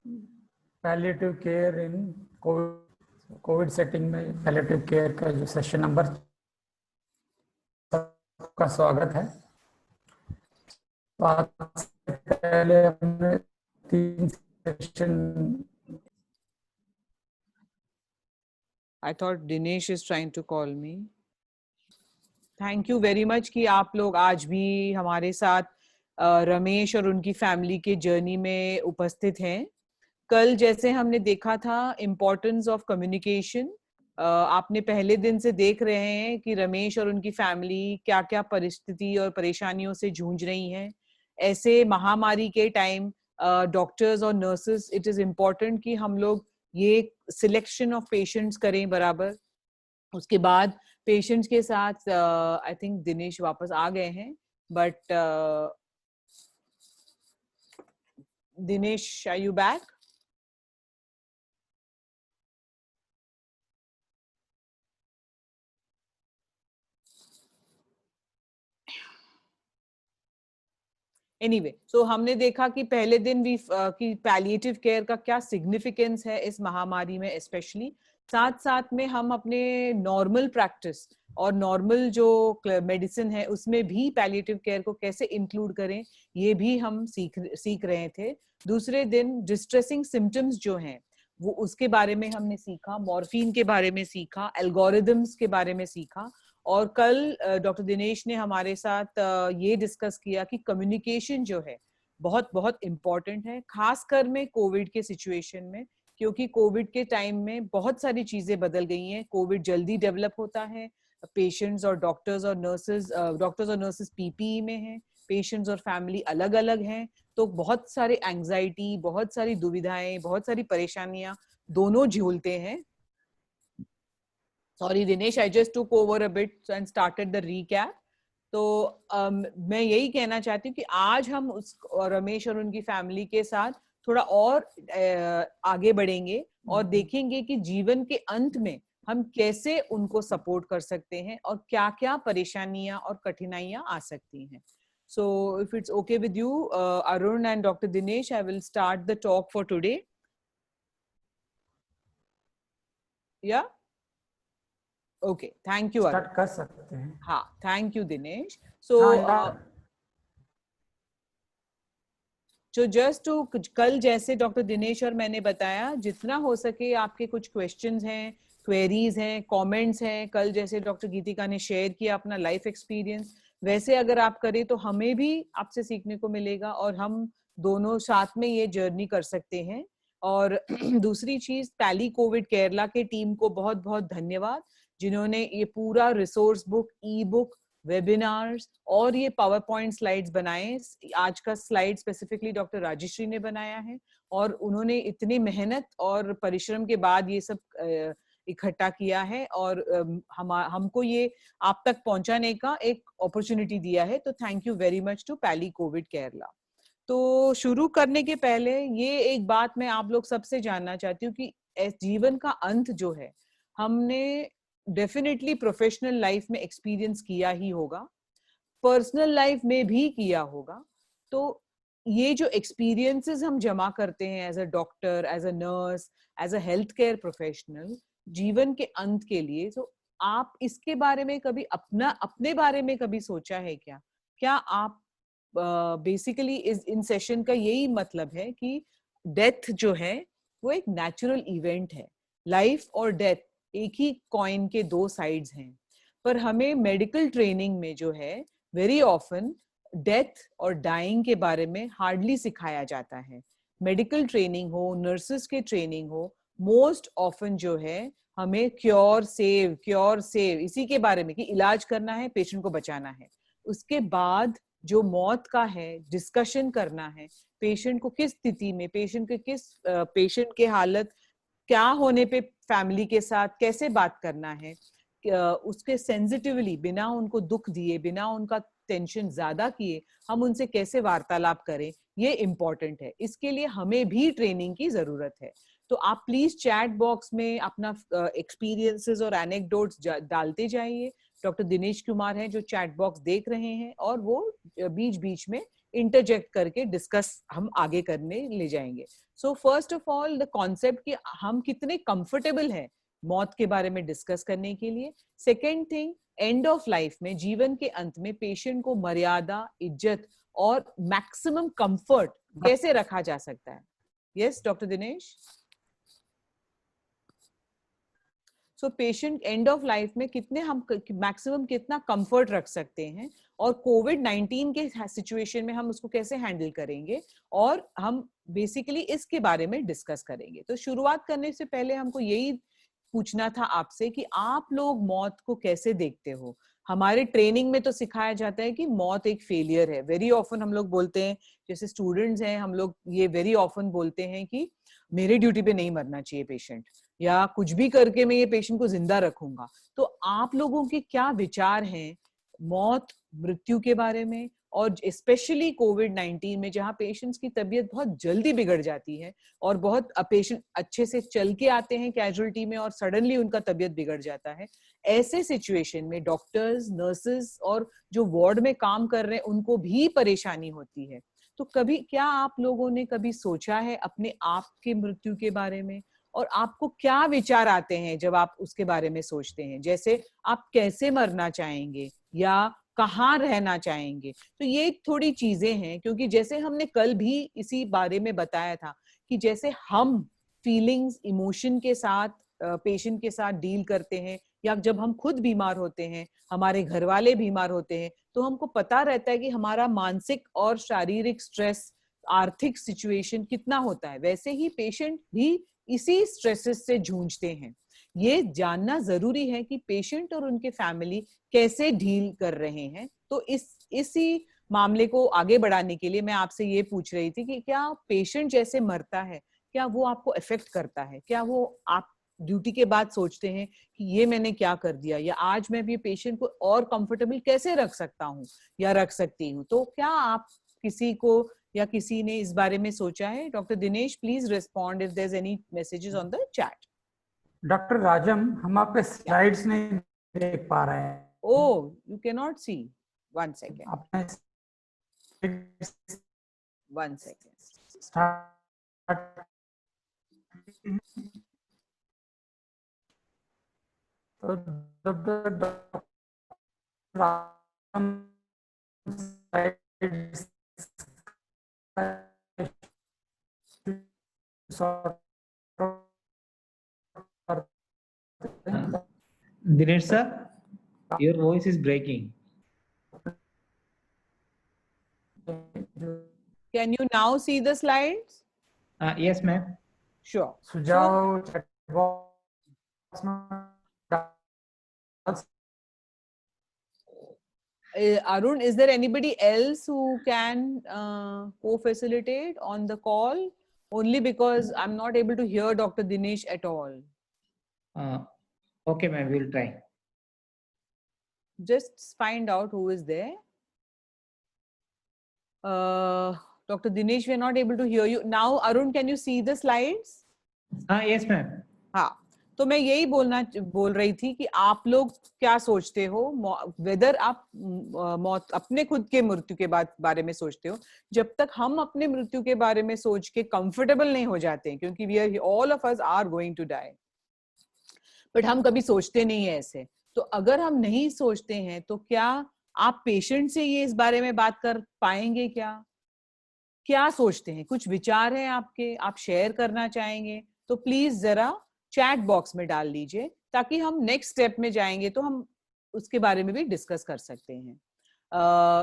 Palliative care इन Covid setting में palliative care का जो सेशन नंबर का स्वागत है। पहले हमने 3 session I thought Dinesh is trying to call me. Thank you very much कि आप लोग आज भी हमारे साथ रमेश और उनकी फैमिली के जर्नी में उपस्थित हैं। कल जैसे हमने देखा था इम्पोर्टेंस ऑफ कम्युनिकेशन, आपने पहले दिन से देख रहे हैं कि रमेश और उनकी फैमिली क्या क्या परिस्थिति और परेशानियों से जूझ रही हैं। ऐसे महामारी के टाइम डॉक्टर्स और नर्सेस, इट इज इम्पोर्टेंट कि हम लोग ये सिलेक्शन ऑफ पेशेंट्स करें बराबर। उसके बाद पेशेंट्स के साथ आई थिंक दिनेश वापस आ गए हैं, but Dinesh, are you back? Anyway, so हमने देखा कि पहले दिन भी कि पैलिएटिव केयर का क्या सिग्निफिकेंस है इस महामारी में स्पेशली। साथ साथ में हम अपने नॉर्मल प्रैक्टिस और नॉर्मल जो मेडिसिन है उसमें भी पैलिएटिव केयर को कैसे इंक्लूड करें, ये भी हम सीख रहे थे। दूसरे दिन डिस्ट्रेसिंग सिम्टम्स जो हैं वो उसके बारे में हमने सीखा, मॉर्फिन के बारे में सीखा, एल्गोरिदम्स के बारे में सीखा। और कल डॉक्टर दिनेश ने हमारे साथ ये डिस्कस किया कि कम्युनिकेशन जो है बहुत बहुत इम्पोर्टेंट है, खासकर में कोविड के सिचुएशन में, क्योंकि कोविड के टाइम में बहुत सारी चीजें बदल गई हैं। कोविड जल्दी डेवलप होता है, पेशेंट्स और डॉक्टर्स और नर्सेस पीपीई में हैं, पेशेंट्स और फैमिली अलग अलग हैं, तो बहुत सारे एंजाइटी, बहुत सारी दुविधाएं, बहुत सारी परेशानियां दोनों झेलते हैं। Sorry Dinesh, I just took over a bit and started the recap. तो मैं यही कहना चाहती हूँ कि आज हम रमेश और उनकी फैमिली के साथ थोड़ा और आगे बढ़ेंगे और देखेंगे कि जीवन के अंत में हम कैसे उनको सपोर्ट कर सकते हैं और क्या क्या परेशानियां और कठिनाइयां आ सकती हैं। So if it's okay with you, Arun and Dr. Dinesh, I will start the talk for today. Yeah? Okay, thank you. Start कर सकते हैं। हाँ, thank you Dinesh. So just to, कल जैसे डॉक्टर दिनेश और मैंने बताया, जितना हो सके आपके कुछ क्वेश्चंस हैं, क्वेरीज हैं, कमेंट्स हैं, कल जैसे डॉक्टर गीतिका ने शेयर किया अपना लाइफ एक्सपीरियंस, वैसे अगर आप करें तो हमें भी आपसे सीखने को मिलेगा और हम दोनों साथ में ये जर्नी कर सकते हैं। और दूसरी चीज, पैली कोविड केरला के टीम को बहुत बहुत धन्यवाद, जिन्होंने ये पूरा रिसोर्स बुक, ई बुक, वेबिनार्स और ये पावर पॉइंट स्लाइड्स बनाए। आज का स्लाइड स्पेसिफिकली डॉक्टर राजेश्री ने बनाया है और उन्होंने इतनी मेहनत और परिश्रम के बाद ये सब इकट्ठा किया है और हमको ये आप तक पहुंचाने का एक अपॉर्चुनिटी दिया है। तो thank you very much to Palli Covid Kerala. तो शुरू करने के पहले ये एक बात मैं आप लोग सबसे जानना चाहती हूँ कि जीवन का अंत जो है, हमने डेफिनेटली प्रोफेशनल लाइफ में एक्सपीरियंस किया ही होगा, पर्सनल लाइफ में भी किया होगा। तो ये जो एक्सपीरियंसेस हम जमा करते हैं as a doctor, as a nurse, as a health care professional जीवन के अंत के लिए, तो आप इसके बारे में कभी अपने बारे में कभी सोचा है क्या? क्या आप बेसिकली इन सेशन का यही मतलब है कि डेथ जो है वो एक नेचुरल इवेंट है। लाइफ और डेथ एक ही कॉइन के दो साइड्स हैं, पर हमें मेडिकल ट्रेनिंग में जो है वेरी ऑफन डेथ और डाइंग के बारे में हार्डली सिखाया जाता है। मेडिकल ट्रेनिंग हो, नर्सेस के ट्रेनिंग हो, मोस्ट ऑफन जो है हमें क्योर सेव इसी के बारे में कि इलाज करना है, पेशेंट को बचाना है। उसके बाद जो मौत का है डिस्कशन करना है, पेशेंट को किस स्थिति में, पेशेंट के हालत क्या होने पे फैमिली के साथ कैसे बात करना है, उसके सेंसिटिवली, बिना उनको दुख दिए, बिना उनका टेंशन ज्यादा किए हम उनसे कैसे वार्तालाप करें, ये इम्पोर्टेंट है। इसके लिए हमें भी ट्रेनिंग की जरूरत है। तो आप प्लीज चैट बॉक्स में अपना एक्सपीरियंसेस और एनेक्डोट्स डालते जाइए। डॉक्टर दिनेश कुमार हैं जो चैट बॉक्स देख रहे हैं और वो बीच बीच में इंटरजेक्ट करके डिस्कस हम आगे करने ले जाएंगे. So first of all the concept कि हम कितने कंफर्टेबल हैं मौत के बारे में डिस्कस करने के लिए. Second thing, and of life में, जीवन के अंत में पेशेंट को मर्यादा, इज्जत और मैक्सिमम कंफर्ट कैसे रखा जा सकता है. Yes doctor Dinesh. So patient and of life में कितने हम मैक्सिमम कितना कंफर्ट रख सकते हैं और कोविड-19 के सिचुएशन में हम उसको कैसे हैंडल करेंगे, और हम बेसिकली इसके बारे में डिस्कस करेंगे. तो शुरुआत करने से पहले हमको यही पूछना था आपसे कि आप लोग मौत को कैसे देखते हो. हमारे ट्रेनिंग में तो सिखाया जाता है कि मौत एक फेलियर है. वेरी ऑफन हम लोग बोलते हैं, जैसे स्टूडेंट्स हैं हम लोग ये वेरी ऑफन बोलते हैं कि मेरे ड्यूटी पे नहीं मरना चाहिए पेशेंट, या कुछ भी करके मैं ये पेशेंट को जिंदा रखूंगा. तो आप लोगों के क्या विचार हैं मौत, मृत्यु के बारे में, और स्पेशली कोविड-19 में जहां पेशेंट्स की तबीयत बहुत जल्दी बिगड़ जाती है और बहुत पेशेंट अच्छे से चल के आते हैं कैजुअलिटी में और सडनली उनका तबीयत बिगड़ जाता है. ऐसे सिचुएशन में डॉक्टर्स, नर्सेस और जो वार्ड में काम कर रहे हैं उनको भी परेशानी होती है. तो कभी क्या आप लोगों ने कभी सोचा है अपने आप के मृत्यु के बारे में, और आपको क्या विचार आते हैं जब आप उसके बारे में सोचते हैं, जैसे आप कैसे मरना चाहेंगे या कहाँ रहना चाहेंगे. तो ये थोड़ी चीजें हैं, क्योंकि जैसे हमने कल भी इसी बारे में बताया था कि जैसे हम फीलिंग्स, इमोशन के साथ पेशेंट के साथ डील करते हैं, या जब हम खुद बीमार होते हैं, हमारे घर वाले बीमार होते हैं, तो हमको पता रहता है कि हमारा मानसिक और शारीरिक स्ट्रेस, आर्थिक सिचुएशन कितना होता है. वैसे ही पेशेंट भी इसी स्ट्रेसेस से जूझते हैं. ये जानना जरूरी है कि पेशेंट और उनके फैमिली कैसे डील कर रहे हैं. तो इसी मामले को आगे बढ़ाने के लिए मैं आपसे ये पूछ रही थी कि क्या पेशेंट जैसे मरता है, क्या वो आपको इफेक्ट करता है, क्या वो आप ड्यूटी के बाद सोचते हैं कि ये मैंने क्या कर दिया, या आज मैं भी पेशेंट को और कंफर्टेबल कैसे रख सकता हूँ या रख सकती हूँ. तो क्या आप किसी को या किसी ने इस बारे में सोचा है? Doctor Dinesh, please respond if there is any messages on the chat. Doctor Rajam, हम आपके स्लाइड्स नहीं देख पा रहे हैं. Oh, you cannot see. 1 second. आपने 1 second. स्टार्ट तो doctor Rajam slides Dinesh sir, your voice is breaking. Can you now see the slides? Yes, ma'am. Sure. सुझाव चैट बॉक्स में डाल Arun, is there anybody else who can co-facilitate on the call? Only because I'm not able to hear Dr. Dinesh at all. Okay, ma'am, we'll try. Just find out who is there. Dr. Dinesh, we are not able to hear you. Now, Arun, can you see the slides? Yes, ma'am. हाँ, तो मैं यही बोल रही थी कि आप लोग क्या सोचते हो, वेदर आप मौत, अपने खुद के मृत्यु के बारे में सोचते हो. जब तक हम अपने मृत्यु के बारे में सोच के कंफर्टेबल नहीं हो जाते हैं, क्योंकि we are all of us are going to die, but हम कभी सोचते नहीं है ऐसे. तो अगर हम नहीं सोचते हैं तो क्या आप पेशेंट से ये इस बारे में बात कर पाएंगे? क्या सोचते हैं? कुछ विचार हैं आपके, आप शेयर करना चाहेंगे तो प्लीज जरा चैट बॉक्स में डाल लीजिए, ताकि हम नेक्स्ट स्टेप में जाएंगे तो हम उसके बारे में भी डिस्कस कर सकते हैं.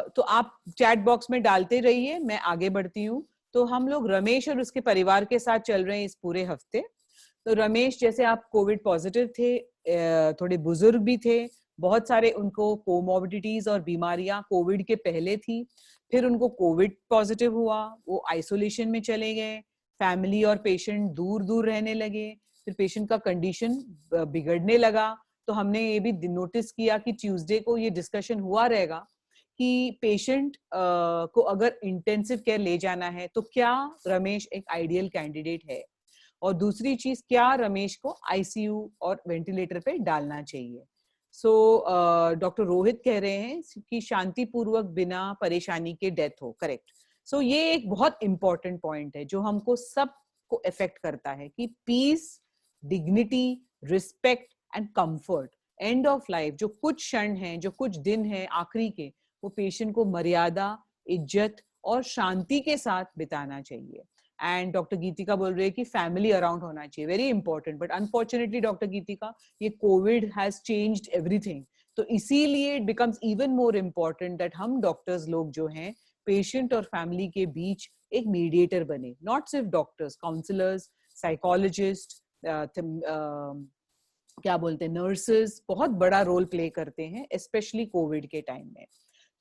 तो आप चैट बॉक्स में डालते रहिए, मैं आगे बढ़ती हूँ. तो हम लोग रमेश और उसके परिवार के साथ चल रहे हैं इस पूरे हफ्ते. तो रमेश, जैसे आप कोविड पॉजिटिव थे, थोड़े बुजुर्ग भी थे, बहुत सारे उनको कोमॉर्बिडिटीज और बीमारियां कोविड के पहले थी, फिर उनको कोविड पॉजिटिव हुआ, वो आइसोलेशन में चले गए, फैमिली और पेशेंट दूर दूर रहने लगे, फिर पेशेंट का कंडीशन बिगड़ने लगा. तो हमने ये भी नोटिस किया कि ट्यूसडे को ये डिस्कशन हुआ रहेगा कि पेशेंट को अगर इंटेंसिव केयर ले जाना है तो क्या रमेश एक आइडियल कैंडिडेट है, और दूसरी चीज, क्या रमेश को आईसीयू और वेंटिलेटर पे डालना चाहिए. सो डॉक्टर रोहित कह रहे हैं कि शांतिपूर्वक बिना परेशानी के डेथ हो. करेक्ट. सो ये एक बहुत इंपॉर्टेंट पॉइंट है जो हमको सबको इफेक्ट करता है कि peace, dignity, respect and comfort, end of life जो कुछ क्षण हैं, जो कुछ दिन हैं आखिरी के, वो पेशेंट को मर्यादा, इज्जत और शांति के साथ बिताना चाहिए. एंड डॉक्टर गीतिका बोल रही है कि फैमिली अराउंड होना चाहिए, very important. But unfortunately doctor Geetika, ये कोविड हैज चेंज्ड एवरीथिंग. तो इसीलिए it becomes even more important that हम डॉक्टर्स लोग जो हैं पेशेंट और फैमिली के बीच एक मीडिएटर बने. नॉट सिर्फ डॉक्टर्स, काउंसलर्स, साइकोलॉजिस्ट, क्या बोलते हैं, नर्सेस बहुत बड़ा रोल प्ले करते हैं स्पेशली कोविड के टाइम में.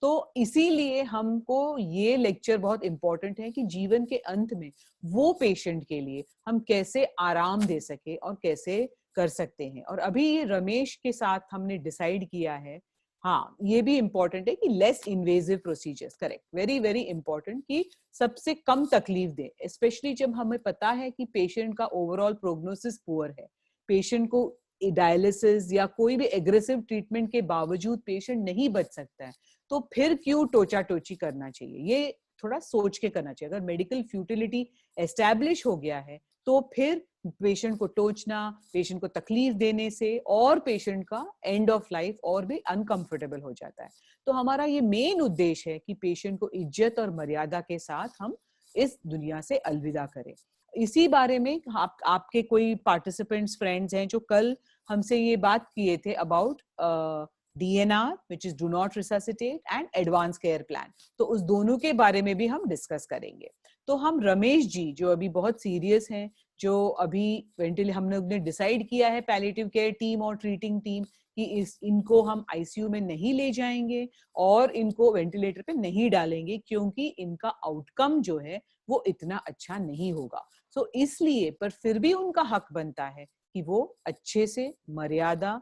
तो इसीलिए हमको ये लेक्चर बहुत इंपॉर्टेंट है कि जीवन के अंत में वो पेशेंट के लिए हम कैसे आराम दे सके और कैसे कर सकते हैं. और अभी ये रमेश के साथ हमने डिसाइड किया है, हाँ ये भी इंपॉर्टेंट है कि less invasive procedures, correct, very very important, कि सबसे कम तकलीफ दे, स्पेशली जब हमें पता है कि पेशेंट का ओवरऑल प्रोग्नोसिस पुअर है, पेशेंट को डायलिसिस या कोई भी एग्रेसिव ट्रीटमेंट के बावजूद पेशेंट नहीं बच सकता है, तो फिर क्यों टोचा टोची करना चाहिए. ये थोड़ा सोच के करना चाहिए. अगर मेडिकल फ्यूटिलिटी एस्टैब्लिश हो गया है तो फिर पेशेंट को टोचना, पेशेंट को तकलीफ देने से और पेशेंट का एंड ऑफ लाइफ और भी अनकंफर्टेबल हो जाता है. तो हमारा ये मेन उद्देश्य है कि पेशेंट को इज्जत और मर्यादा के साथ हम इस दुनिया से अलविदा करें. इसी बारे में आपके कोई पार्टिसिपेंट्स, फ्रेंड्स हैं जो कल हमसे ये बात किए थे about DNR, which is do not resuscitate, and advanced care plan. तो उस दोनों के बारे में भी हम डिस्कस करेंगे. तो हम रमेश जी जो अभी बहुत सीरियस हैं, जो अभी हमने डिसाइड किया है पैलिएटिव केयर टीम और ट्रीटिंग टीम कि इनको हम आईसीयू में नहीं ले जाएंगे और इनको वेंटिलेटर पे नहीं डालेंगे क्योंकि इनका आउटकम जो है वो इतना अच्छा नहीं होगा. सो इसलिए, पर फिर भी उनका हक बनता है कि वो अच्छे से मर्यादा,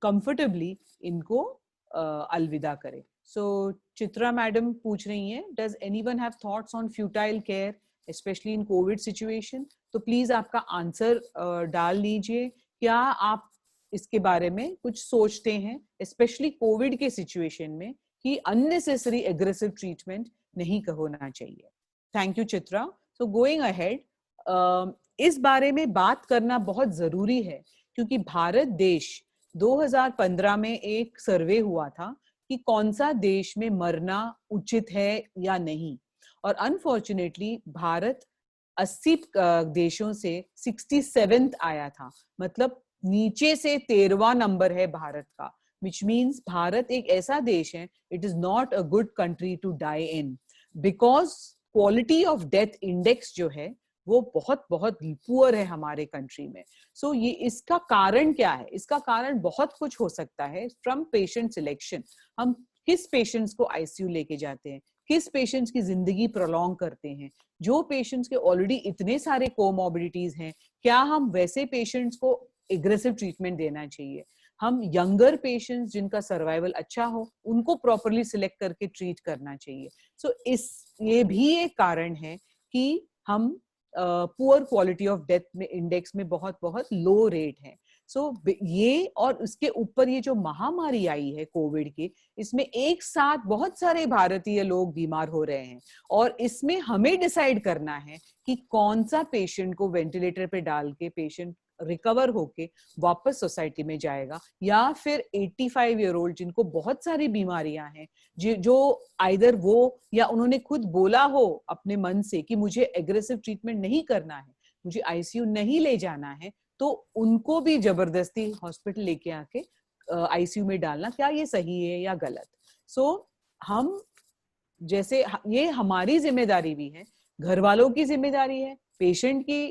कंफर्टेबली इनको अलविदा करें. सो चित्रा मैडम पूछ रही हैं, does anyone have thoughts on futile care specially in Covid situation? तो प्लीज आपका आंसर डाल लीजिए. क्या आप इसके बारे में कुछ सोचते हैं स्पेशली कोविड के सिचुएशन में कि अननेसेसरी एग्रेसिव ट्रीटमेंट नहीं होना चाहिए? Thank you Chitra. So going ahead, इस बारे में बात करना बहुत जरूरी है क्योंकि भारत देश 2015 में एक सर्वे हुआ था कि कौन सा देश में मरना उचित है या नहीं, और अनफॉर्चुनेटली भारत 80 देशों से 67th आया था. मतलब नीचे से 13वां नंबर है भारत का, which means भारत एक ऐसा देश है, it is not a good country to die in because quality of death index जो है वो बहुत बहुत पुअर है हमारे कंट्री में. सो ये इसका कारण क्या है? इसका कारण बहुत कुछ हो सकता है. फ्रॉम पेशेंट सिलेक्शन, हम किस पेशेंट्स को आईसीयू लेके जाते हैं, किस पेशेंट्स की जिंदगी प्रोलॉन्ग करते हैं, जो पेशेंट्स के ऑलरेडी इतने सारे कोमॉर्बिडिटीज हैं, क्या हम वैसे पेशेंट्स को एग्रेसिव ट्रीटमेंट देना चाहिए? हम यंगर पेशेंट्स जिनका सर्वाइवल अच्छा हो उनको प्रॉपरली सिलेक्ट करके ट्रीट करना चाहिए. सो ये भी एक कारण है कि हम पुअर क्वालिटी ऑफ डेथ में इंडेक्स में बहुत बहुत लो रेट है. सो ये, और उसके ऊपर ये जो महामारी आई है कोविड की, इसमें एक साथ बहुत सारे भारतीय लोग बीमार हो रहे हैं और इसमें हमें डिसाइड करना है कि कौन सा पेशेंट को वेंटिलेटर पे डाल के पेशेंट रिकवर होके वापस सोसाइटी में जाएगा, या फिर 85 ईयर ओल्ड जिनको बहुत सारी बीमारियां हैं, जो आइदर वो या उन्होंने खुद बोला हो अपने मन से कि मुझे एग्रेसिव ट्रीटमेंट नहीं करना है, मुझे आईसीयू नहीं ले जाना है, तो उनको भी जबरदस्ती हॉस्पिटल लेके आके आईसीयू में डालना, क्या ये सही है या गलत? सो हम जैसे, ये हमारी जिम्मेदारी भी है, घर वालों की जिम्मेदारी है, पेशेंट की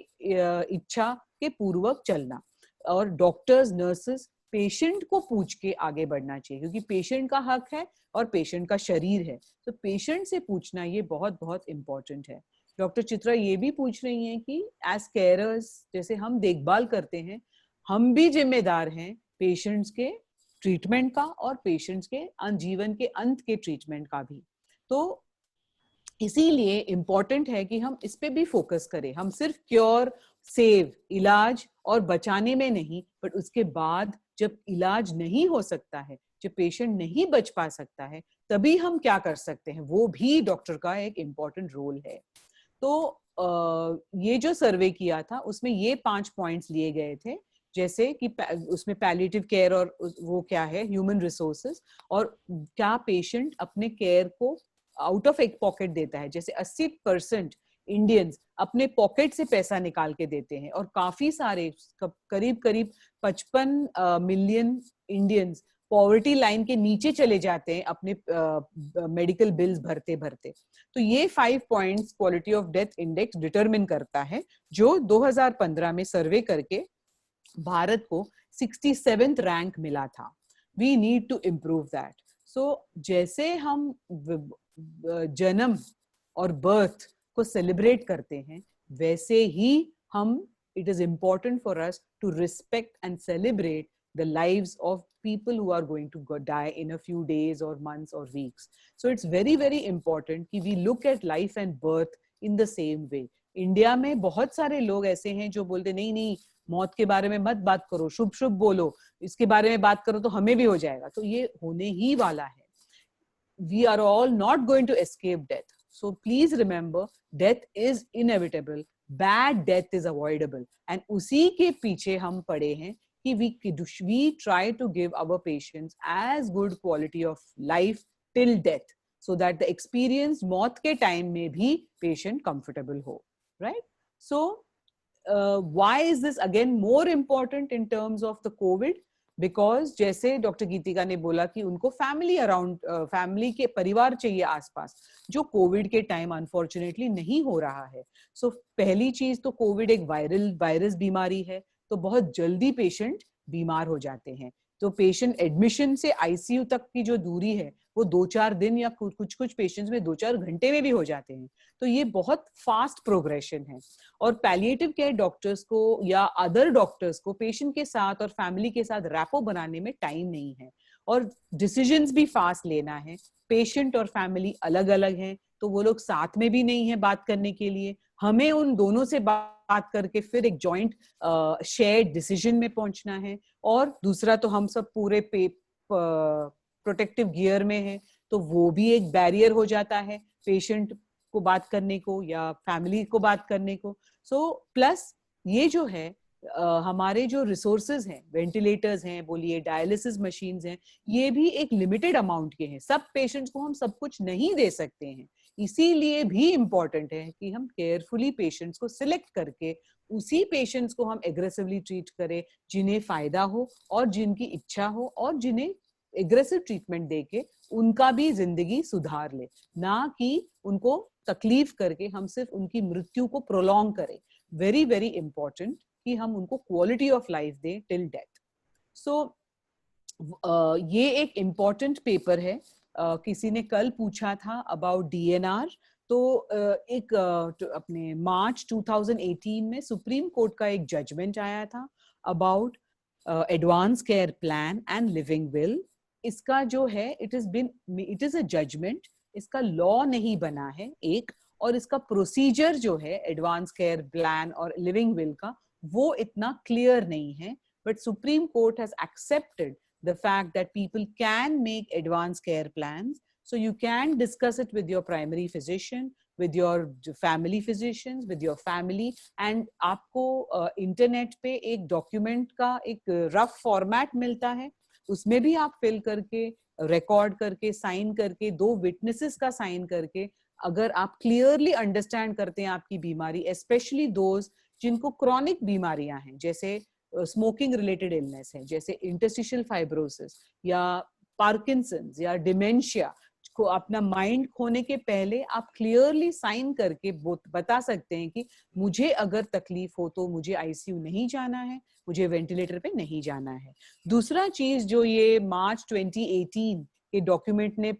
इच्छा के पूर्वक चलना, और डॉक्टर्स, नर्सेस पेशेंट को पूछ के आगे बढ़ना चाहिए क्योंकि पेशेंट का हक है और पेशेंट का शरीर है. तो पेशेंट से पूछना ये बहुत बहुत इंपॉर्टेंट है. डॉक्टर चित्रा ये भी पूछ रही हैं कि एज केयरर्स, जैसे हम देखभाल करते हैं, हम भी जिम्मेदार हैं पेशेंट्स के ट्रीटमेंट का और पेशेंट्स के जीवन के अंत के ट्रीटमेंट का भी. तो इसीलिए इम्पोर्टेंट है कि हम इस पे भी फोकस करें. हम सिर्फ क्योर, सेव, इलाज और बचाने में नहीं, बट उसके बाद जब इलाज नहीं हो सकता है, जब पेशेंट नहीं बच पा सकता है, तभी हम क्या कर सकते हैं, वो भी डॉक्टर का एक इम्पोर्टेंट रोल है। तो ये जो सर्वे किया था उसमें ये 5 पॉइंट्स लिए गए थे, जैसे कि उसमें पैलिएटिव केयर और वो क्या है, ह्यूमन रिसोर्सेज, और क्या पेशेंट अपने केयर को आउट ऑफ एक पॉकेट देता है। जैसे 80% इंडियंस अपने पॉकेट से पैसा निकाल के देते हैं, और काफी सारे करीब करीब 55 मिलियन इंडियंस पॉवर्टी लाइन के नीचे चले जाते हैं अपने मेडिकल बिल्स भरते भरते। तो ये 5 points quality of death index determine करता है, जो 2015 में सर्वे करके भारत को 67th रैंक मिला था। We need to improve that. So जैसे हम जन्म और बर्थ को सेलिब्रेट करते हैं, वैसे ही हम, it is important for us to respect and celebrate the lives of people who are going to die in a few days or months or weeks. So it's very very important कि we look at life and birth in the same way. India में बहुत सारे लोग ऐसे हैं जो बोलते नहीं नहीं, मौत के बारे में मत बात करो, शुभ शुभ बोलो, इसके बारे में बात करो तो हमें भी हो जाएगा। तो ये होने ही वाला है। We are all not going to escape death. So please remember, death is inevitable. Bad death is avoidable. And उसी के पीछे हम पड़े हैं कि we try to give our patients as good quality of life till death, so that the experience मौत के time में भी patient comfortable हो, right? So why is this again more important in terms of the COVID? Because जैसे doctor गीतिका ने बोला कि उनको फैमिली अराउंड, फैमिली के परिवार चाहिए आसपास, जो कोविड के टाइम अनफॉर्चुनेटली नहीं हो रहा है। सो पहली चीज तो कोविड एक वायरस बीमारी है, तो बहुत जल्दी पेशेंट बीमार हो जाते हैं। तो पेशेंट एडमिशन से आईसीयू तक की जो दूरी है वो 2-4 दिन या कुछ पेशेंट्स में 2-4 घंटे में भी हो जाते हैं। तो ये बहुत फास्ट प्रोग्रेशन है। और पैलिएटिव केयर डॉक्टर्स को या अदर डॉक्टर्स को पेशेंट के साथ और फैमिली के साथ रैपो बनाने में टाइम नहीं है, और डिसीजंस भी फास्ट लेना है। पेशेंट और फैमिली अलग अलग हैं, तो वो लोग साथ में भी नहीं है बात करने के लिए। हमें उन दोनों से बात करके फिर एक जॉइंट शेयर्ड डिसीजन में पहुंचना है। और दूसरा तो हम सब पूरे प्रोटेक्टिव गियर में हैं, तो वो भी एक बैरियर हो जाता है पेशेंट को बात करने को या फैमिली को बात करने को। सो प्लस ये जो है हमारे जो रिसोर्सेज हैं, वेंटिलेटर्स हैं, बोलिए डायलिसिस मशीन्स हैं, ये भी एक लिमिटेड अमाउंट के हैं। सब पेशेंट्स को हम सब कुछ नहीं दे सकते हैं। इसीलिए भी इम्पोर्टेंट है कि हम केयरफुली पेशेंट्स को सिलेक्ट करके उसी पेशेंट्स को हम एग्रेसिवली ट्रीट करें जिन्हें फायदा हो और जिनकी इच्छा हो, और जिन्हें एग्रेसिव ट्रीटमेंट देके उनका भी जिंदगी सुधार ले, ना कि उनको तकलीफ करके हम सिर्फ उनकी मृत्यु को प्रोलॉन्ग करें। वेरी वेरी इंपॉर्टेंट कि हम उनको क्वालिटी ऑफ लाइफ दें टिल डेथ। सो ये एक इम्पॉर्टेंट पेपर है। किसी ने कल पूछा था अबाउट डीएनआर, तो एक अपने मार्च 2018 में सुप्रीम कोर्ट का एक जजमेंट आया था about advance care plan and living will. इसका जो है इट इज अ जजमेंट, इसका लॉ नहीं बना है एक, और इसका प्रोसीजर जो है एडवांस केयर प्लान और लिविंग विल का वो इतना क्लियर नहीं है। But supreme court has accepted the fact that people can make advanced care plans. So you can discuss it with your primary physician, with your family physicians, with your family, and आपको internet पे एक document का एक rough format मिलता है, उसमें भी आप फिल करके, रिकॉर्ड करके, साइन करके, 2 विटनेसेस का साइन करके, अगर आप क्लियरली अंडरस्टैंड करते हैं आपकी बीमारी, स्पेशली दोज जिनको क्रॉनिक बीमारियां हैं, जैसे स्मोकिंग रिलेटेड इलनेस है, जैसे इंटरस्टिशियल फाइब्रोसिस या पार्किंसंस या डिमेंशिया को, अपना माइंड खोने के पहले आप क्लियरली साइन करके बता सकते हैं कि मुझे अगर तकलीफ हो तो मुझे आईसीयू नहीं जाना है, मुझे वेंटिलेटर पे नहीं जाना है। दूसरा चीज जो ये मार्च 2018 के डॉक्यूमेंट ने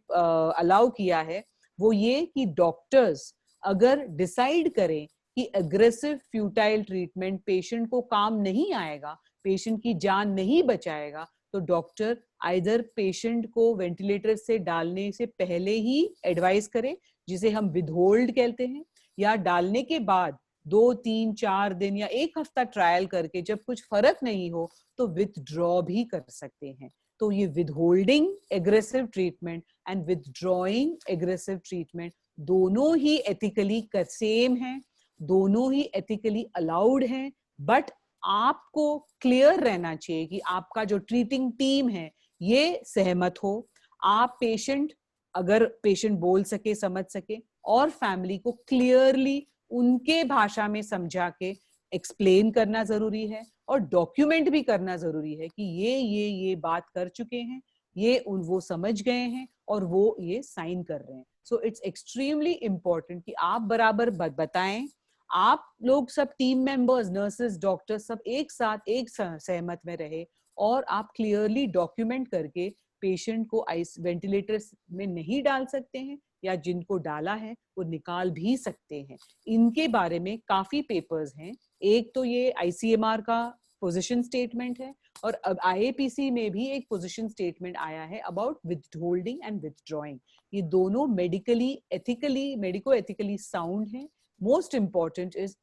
अलाउ किया है, वो ये कि डॉक्टर्स अगर डिसाइड करें कि एग्रेसिव फ्यूटाइल ट्रीटमेंट पेशेंट को काम नहीं आएगा, पेशेंट की जान नहीं बचाएगा, तो डॉक्टर आइदर पेशेंट को वेंटिलेटर से डालने से पहले ही एडवाइस करे, जिसे हम विदहोल्ड कहते हैं, या डालने के बाद 2, 3, 4 दिन या 1 हफ्ता ट्रायल करके जब कुछ फर्क नहीं हो तो विथड्रॉ भी कर सकते हैं। तो ये withholding aggressive treatment and withdrawing aggressive treatment दोनों ही एथिकली सेम हैं, दोनों ही एथिकली अलाउड हैं, बट आपको क्लियर रहना चाहिए कि आपका जो ट्रीटिंग टीम है ये सहमत हो। आप पेशेंट, अगर पेशेंट बोल सके, समझ सके, और फैमिली को क्लियरली उनके भाषा में समझा के एक्सप्लेन करना जरूरी है, और डॉक्यूमेंट भी करना जरूरी है कि ये बात कर चुके हैं, ये वो समझ गए हैं और वो ये साइन कर रहे हैं। सो इट्स एक्सट्रीमली इम्पोर्टेंट कि आप बराबर बताएं, आप लोग सब टीम मेंबर्स, नर्सेस, डॉक्टर्स सब एक साथ एक सहमत में रहे, और आप क्लियरली डॉक्यूमेंट करके पेशेंट को वेंटिलेटर में नहीं डाल सकते हैं, या जिनको डाला है वो निकाल भी सकते हैं। इनके बारे में काफी पेपर्स हैं। एक तो ये ICMR का पोजीशन स्टेटमेंट है, और अब IAPC में भी एक पोजीशन स्टेटमेंट आया है अबाउट विदहोल्डिंग एंड विदड्रॉइंग। ये दोनों medically ethically, medico ethically sound है। Most important is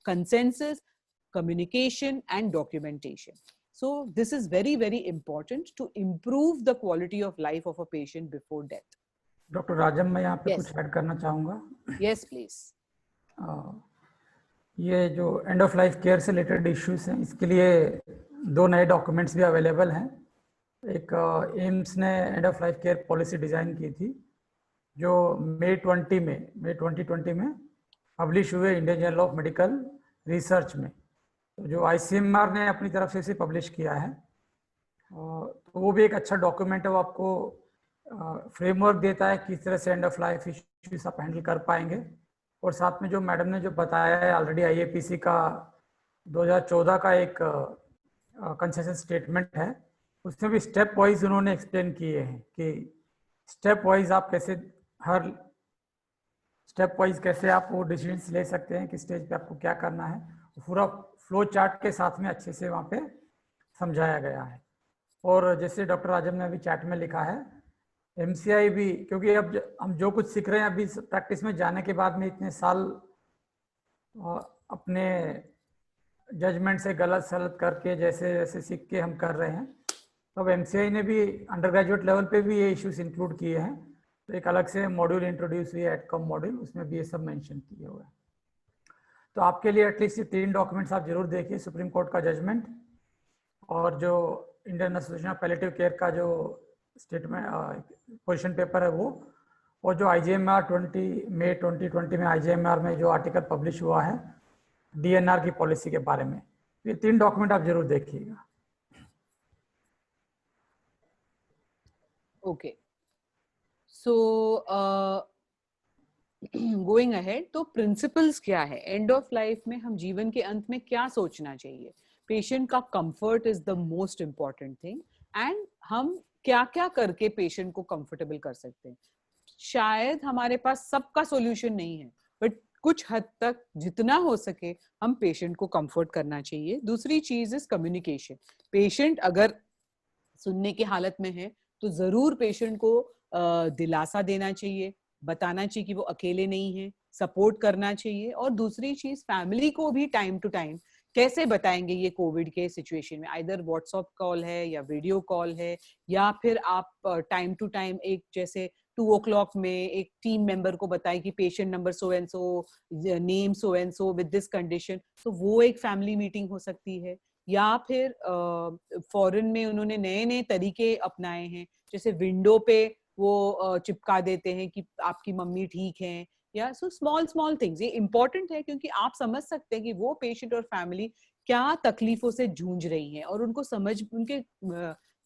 consensus, communication and documentation. So this is very, very important to improve the quality of life of a patient before death. Doctor राजम, मैं यहाँ पे Yes. कुछ add करना चाहूँगा। Yes, please. ये जो and of life care से related issues हैं, इसके लिए 2 नए डॉक्यूमेंट्स भी अवेलेबल हैं। एक एम्स ने and of life care policy design की थी, जो मई 2020 में पब्लिश हुए Indian journal of medical research में। तो जो ICMR ने अपनी तरफ से इसे पब्लिश किया है, तो वो भी एक अच्छा डॉक्यूमेंट है। वो आपको फ्रेमवर्क देता है किस तरह से एंड ऑफ लाइफ इश्यूज आप हैंडल कर पाएंगे। और साथ में जो मैडम ने जो बताया है ऑलरेडी, IAPC का 2014 का एक कंसेशन स्टेटमेंट है, उसमें भी स्टेप वाइज उन्होंने एक्सप्लेन किए हैं कि स्टेप वाइज आप कैसे, हर स्टेप वाइज कैसे आप वो डिसीजंस ले सकते हैं, किस स्टेज पे आपको क्या करना है। पूरा फ्लो चार्ट के साथ में अच्छे से वहाँ पे समझाया गया है। और जैसे डॉक्टर राजम ने अभी चैट में लिखा है, MCI भी, क्योंकि अब हम जो कुछ सीख रहे हैं अभी प्रैक्टिस में जाने के बाद में, इतने साल अपने जजमेंट से गलत सलत करके जैसे जैसे सीख के हम कर रहे हैं, तो अब MCI ने भी अंडर ग्रेजुएट लेवल पे भी ये इश्यूज इंक्लूड किए हैं। तो एक अलग से मॉड्यूल इंट्रोड्यूस हुई है, एडकॉम मॉड्यूल, उसमें भी ये सब मेंशन किए हुए हैं। तो आपके लिए एटलीस्ट ये 3 डॉक्यूमेंट्स आप जरूर देखिए, सुप्रीम कोर्ट का जजमेंट, और जो Indian association of palliative care का जो स्टेटमेंट पोजीशन पेपर है वो, और जो IJMR मई 2020 में IJMR में जो आर्टिकल पब्लिश हुआ है DNR की पॉलिसी के बारे में। ये 3 डॉक्यूमेंट आप जरूर देखिएगा। Okay. So going ahead, तो प्रिंसिपल्स क्या है एंड ऑफ लाइफ में? हम जीवन के अंत में क्या सोचना चाहिए? पेशेंट का comfort is the most important thing, and हम क्या क्या करके पेशेंट को कंफर्टेबल कर सकते हैं। शायद हमारे पास सबका सॉल्यूशन नहीं है, बट कुछ हद तक जितना हो सके हम पेशेंट को कंफर्ट करना चाहिए। दूसरी चीज इज कम्युनिकेशन। पेशेंट अगर सुनने की हालत में है तो जरूर पेशेंट को दिलासा देना चाहिए, बताना चाहिए कि वो अकेले नहीं है, सपोर्ट करना चाहिए। और दूसरी चीज, फैमिली को भी टाइम टू टाइम कैसे बताएंगे ये कोविड के सिचुएशन में, आइदर व्हाट्सएप कॉल है या वीडियो कॉल है, या फिर आप टाइम टू टाइम एक जैसे 2 o'clock में एक टीम मेंबर को बताएं कि patient number so and so, name so and so with this condition, तो वो एक फैमिली मीटिंग हो सकती है। या फिर फॉरेन में उन्होंने नए नए तरीके अपनाए हैं, जैसे विंडो पे वो चिपका देते हैं कि आपकी मम्मी ठीक है, या सो स्मॉल थिंग्स। ये इंपॉर्टेंट है क्योंकि आप समझ सकते हैं कि वो पेशेंट और फैमिली क्या तकलीफों से जूझ रही हैं, और उनको समझ, उनके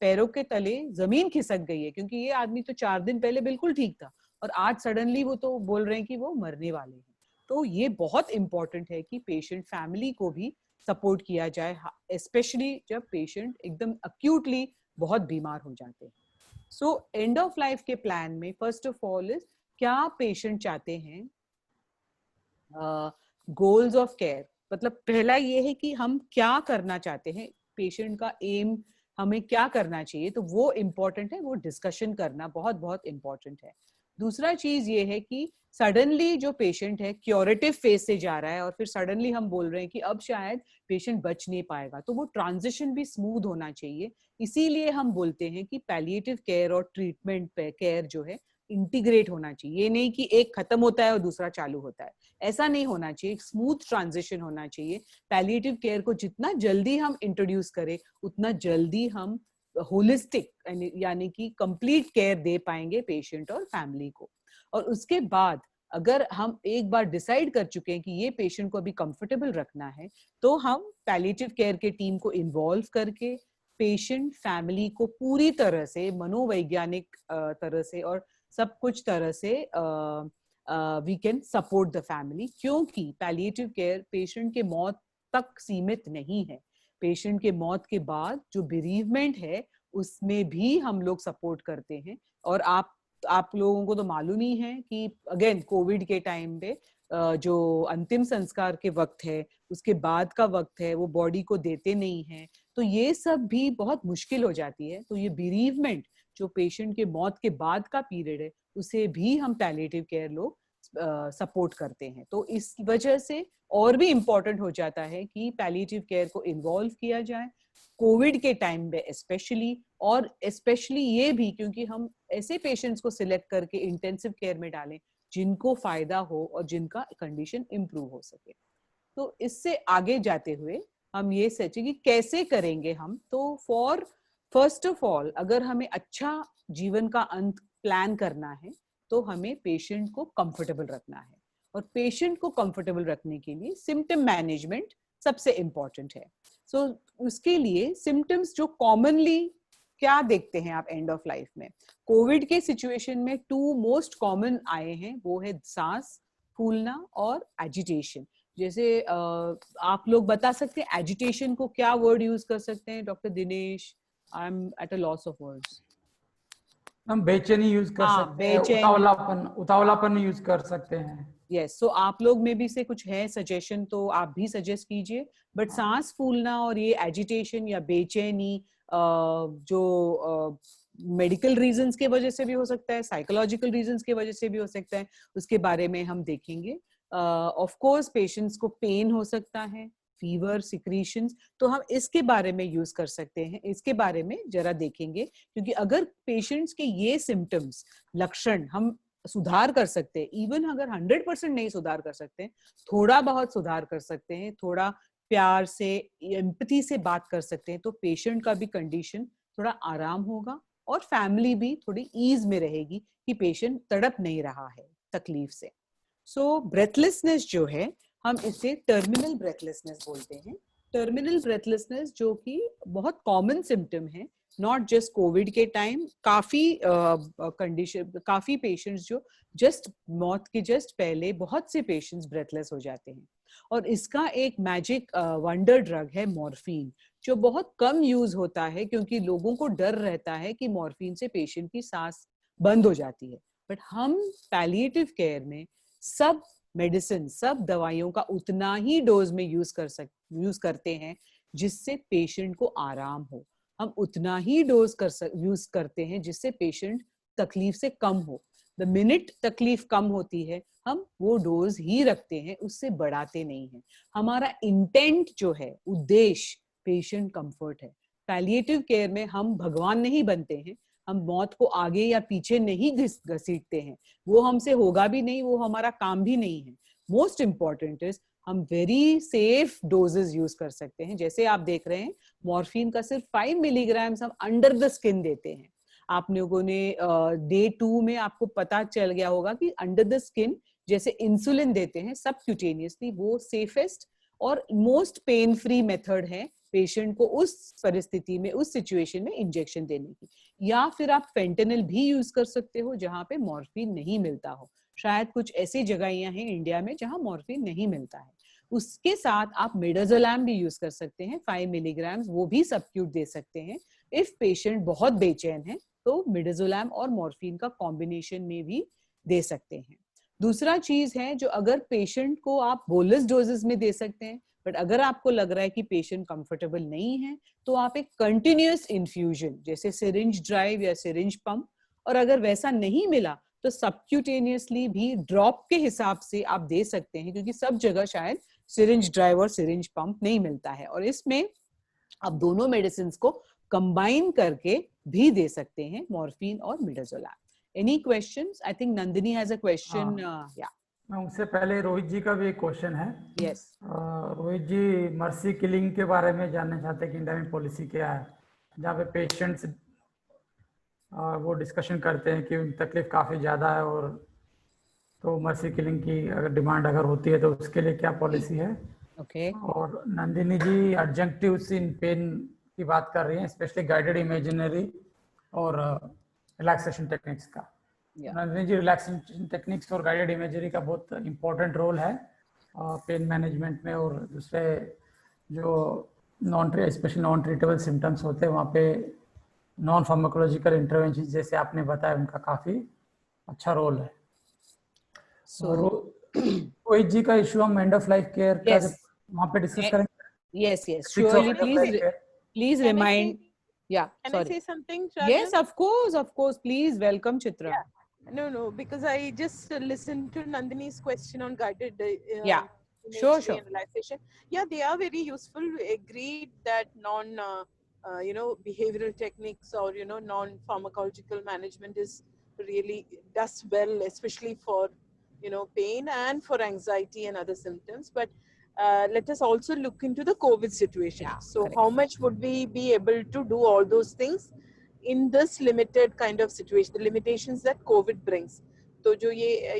पैरों के तले जमीन खिसक गई है, क्योंकि ये आदमी तो 4 दिन पहले बिल्कुल ठीक था और आज सडनली वो तो बोल रहे हैं कि वो मरने वाले हैं। तो ये बहुत इंपॉर्टेंट है कि पेशेंट फैमिली को भी सपोर्ट किया जाए, स्पेशली जब पेशेंट एकदम अक्यूटली बहुत बीमार हो जाते हैं। सो एंड ऑफ लाइफ के प्लान में फर्स्ट ऑफ ऑल इज, क्या पेशेंट चाहते हैं, गोल्स ऑफ केयर, मतलब पहला ये है कि हम क्या करना चाहते हैं, पेशेंट का एम हमें क्या करना चाहिए, तो वो इम्पोर्टेंट है, वो डिस्कशन करना बहुत बहुत इम्पोर्टेंट है। दूसरा चीज ये है कि सडनली जो पेशेंट है क्योरेटिव फेज से जा रहा है और फिर सडनली हम बोल रहे हैं कि अब शायद पेशेंट बच नहीं पाएगा, तो वो ट्रांजिशन भी स्मूथ होना चाहिए। इसीलिए हम बोलते हैं कि पैलिएटिव केयर और ट्रीटमेंट पे केयर जो है इंटीग्रेट होना चाहिए। ये नहीं कि एक खत्म होता है और दूसरा चालू होता है, ऐसा नहीं होना चाहिए। एक स्मूथ ट्रांजिशन होना चाहिए। पैलिएटिव केयर को जितना जल्दी हम इंट्रोड्यूस करें उतना जल्दी हम होलिस्टिक यानी कि कंप्लीट केयर दे पाएंगे पेशेंट और फैमिली को। और उसके बाद अगर हम एक बार डिसाइड कर चुके हैं कि ये पेशेंट को अभी कंफर्टेबल रखना है, तो हम पैलिएटिव केयर के टीम को इन्वॉल्व करके पेशेंट फैमिली को पूरी तरह से मनोवैज्ञानिक तरह से और सब कुछ तरह से we can support the family. क्योंकि पैलिएटिव केयर पेशेंट के मौत तक सीमित नहीं है। पेशेंट के मौत के बाद जो बेरीवमेंट है उसमें भी हम लोग सपोर्ट करते हैं। और आप लोगों को तो मालूम ही है कि अगेन कोविड के टाइम पे जो अंतिम संस्कार के वक्त है, उसके बाद का वक्त है, वो बॉडी को देते नहीं है, तो ये सब भी बहुत मुश्किल हो जाती है। तो ये बेरीवमेंट जो पेशेंट के मौत के बाद का पीरियड है, उसे भी हम पैलिएटिव केयर लोग सपोर्ट करते हैं। तो इस वजह से और भी इम्पोर्टेंट हो जाता है कि पैलिएटिव केयर को इन्वॉल्व किया जाए कोविड के टाइम पे स्पेशली। और स्पेशली ये भी क्योंकि हम ऐसे पेशेंट्स को सिलेक्ट करके इंटेंसिव केयर में डालें जिनको फायदा हो और जिनका कंडीशन इम्प्रूव हो सके। तो इससे आगे जाते हुए हम ये सोचे कि कैसे करेंगे हम। तो फर्स्ट ऑफ ऑल अगर हमें अच्छा जीवन का अंत प्लान करना है तो हमें पेशेंट को कंफर्टेबल रखना है। और पेशेंट को कंफर्टेबल रखने के लिए सिम्टम मैनेजमेंट सबसे इम्पोर्टेंट है। सो उसके लिए सिम्टम्स जो कॉमनली क्या देखते हैं आप एंड ऑफ लाइफ में, कोविड के सिचुएशन में 2 मोस्ट कॉमन आए हैं, वो है सांस फूलना और एजिटेशन। जैसे आप लोग बता सकते हैं एजिटेशन को क्या वर्ड यूज कर सकते हैं? Doctor Dinesh, I am at a loss of words. हम बेचैनी यूज कर सकते हैं, उतावलापन यूज कर सकते हैं। यस, सो आप लोग में भी से कुछ है सजेशन तो आप भी सजेस्ट कीजिए। बट सांस फूलना और ये एजिटेशन या बेचैनी जो मेडिकल रीजंस के वजह से भी हो सकता है, साइकोलॉजिकल रीजंस के वजह से भी हो सकता है, उसके बारे में हम देखेंगे। ऑफ कोर्स पेशेंट्स को पेन हो सकता है, फीवर, सिक्रीशंस, तो हम इसके बारे में यूज कर सकते हैं, इसके बारे में जरा देखेंगे। क्योंकि अगर पेशेंट्स के ये सिम्टम्स, लक्षण हम सुधार कर सकते हैं, इवन अगर 100% नहीं सुधार कर सकते, थोड़ा बहुत सुधार कर सकते हैं, थोड़ा प्यार से, एम्पैथी से बात कर सकते हैं, तो पेशेंट का भी कंडीशन थोड़ा आराम होगा और फैमिली भी थोड़ी ईज में रहेगी कि पेशेंट तड़प नहीं रहा है तकलीफ से। सो ब्रेथलेसनेस जो है, हम इसे टर्मिनल ब्रेथलेसनेस बोलते हैं। टर्मिनल ब्रेथलेसनेस जो कि बहुत कॉमन सिम्टम है, नॉट जस्ट कोविड के टाइम, काफी कंडीशन, काफी पेशेंट्स जो जस्ट मौत के जस्ट पहले बहुत से पेशेंट्स ब्रेथलेस हो जाते हैं। और इसका एक मैजिक वंडर ड्रग है मॉर्फिन, जो बहुत कम यूज होता है क्योंकि लोगों को डर रहता है कि मॉर्फिन से पेशेंट की सांस बंद हो जाती है। बट हम पैलिएटिव केयर में सब मेडिसिन, सब दवाइयों का उतना ही डोज में यूज करते हैं जिससे पेशेंट को आराम हो। हम उतना ही डोज यूज करते हैं जिससे पेशेंट तकलीफ से कम हो। द मिनट तकलीफ कम होती है हम वो डोज ही रखते हैं, उससे बढ़ाते नहीं हैं। हमारा इंटेंट जो है, उद्देश्य पेशेंट कंफर्ट है। पैलिएटिव केयर में हम भगवान नहीं बनते हैं, हम मौत को आगे या पीछे नहीं घसीटते हैं, वो हमसे होगा भी नहीं, वो हमारा काम भी नहीं है। मोस्ट इंपॉर्टेंट इज हम वेरी सेफ डोजेस यूज कर सकते हैं। जैसे आप देख रहे हैं मॉर्फिन का सिर्फ 5 मिलीग्राम हम अंडर द स्किन देते हैं। आप लोगों ने डे 2 में आपको पता चल गया होगा कि अंडर द स्किन जैसे इंसुलिन देते हैं सबक्यूटेनियसली, वो सेफेस्ट और मोस्ट पेन फ्री मेथड है पेशेंट को उस परिस्थिति में, उस सिचुएशन में इंजेक्शन देने की। या फिर आप फेंटेनिल भी यूज कर सकते हो जहां पे मॉर्फिन नहीं मिलता हो। शायद कुछ ऐसी जगहियां हैं इंडिया में जहां मॉर्फिन नहीं मिलता है। उसके साथ आप मिडाजोलैम भी यूज कर सकते हैं 5 मिलीग्राम, वो भी सबक्यूट दे सकते हैं। इफ पेशेंट बहुत बेचैन है तो मिडाजोलैम और मॉर्फिन का कॉम्बिनेशन में भी दे सकते हैं। दूसरा चीज है जो अगर पेशेंट को आप बोलस डोजेस में दे सकते हैं, बट अगर आपको लग रहा है कि पेशेंट कंफर्टेबल नहीं है तो आप एक कंटिन्यूअस इन्फ्यूजन जैसे सिरिंज ड्राइव या सिरिंज पंप, और अगर वैसा नहीं मिला तो सबक्यूटेनियसली भी ड्रॉप के हिसाब से आप दे सकते हैं, क्योंकि सब जगह शायद सिरिंज ड्राइव और सिरिंज पंप नहीं मिलता है, और इसमें आप दोनों मेडिसिन को कंबाइन करके भी दे सकते हैं, मॉर्फिन और midazolam. Any questions? I think Nandini has a question. या मैं उससे पहले रोहित जी का भी एक क्वेश्चन है। यस, रोहित जी मर्सी किलिंग के बारे में जानना चाहते हैं कि इंडिया में पॉलिसी क्या है, जहाँ पे पेशेंट्स वो डिस्कशन करते हैं कि उनकी तकलीफ काफ़ी ज़्यादा है, और तो मर्सी किलिंग की अगर डिमांड अगर होती है तो उसके लिए क्या पॉलिसी है। ओके। और नंदिनी जी एडजंक्टिव्स इन पेन की बात कर रही हैं, स्पेशली गाइडेड इमेजिनरी और रिलैक्सेशन टेक्निक्स का। नंदिनी जी, रिलैक्सेशन टेक्निक्स और गाइडेड इमेजरी का बहुत इंपॉर्टेंट रोल है पेन मैनेजमेंट में, और दूसरे जो स्पेशली नॉन ट्रीटेबल सिम्टम्स होते हैं वहाँ पे नॉन फार्माकोलॉजिकल इंटरवेंशन जैसे आपने बताया उनका काफ़ी अच्छा रोल है। सो रोहित जी का इशू हम एंड ऑफ लाइफ केयर का जब वहाँ पे डिस्कस करेंगे। yes, surely, please Can I remind. say, Yeah, can sorry. I say something, Yes, Shraddha? of course, please welcome Chitra. Yeah. No, because I just listened to Nandini's question on guided Yeah, imagery sure. and relaxation. Yeah, they are very useful. We agreed that behavioral techniques or, non-pharmacological management really does well, especially for, pain and for anxiety and other symptoms. But let us also look into the COVID situation. Yeah, so correct. how much would we be able to do all those things in this limited kind of situation, the limitations that COVID brings? So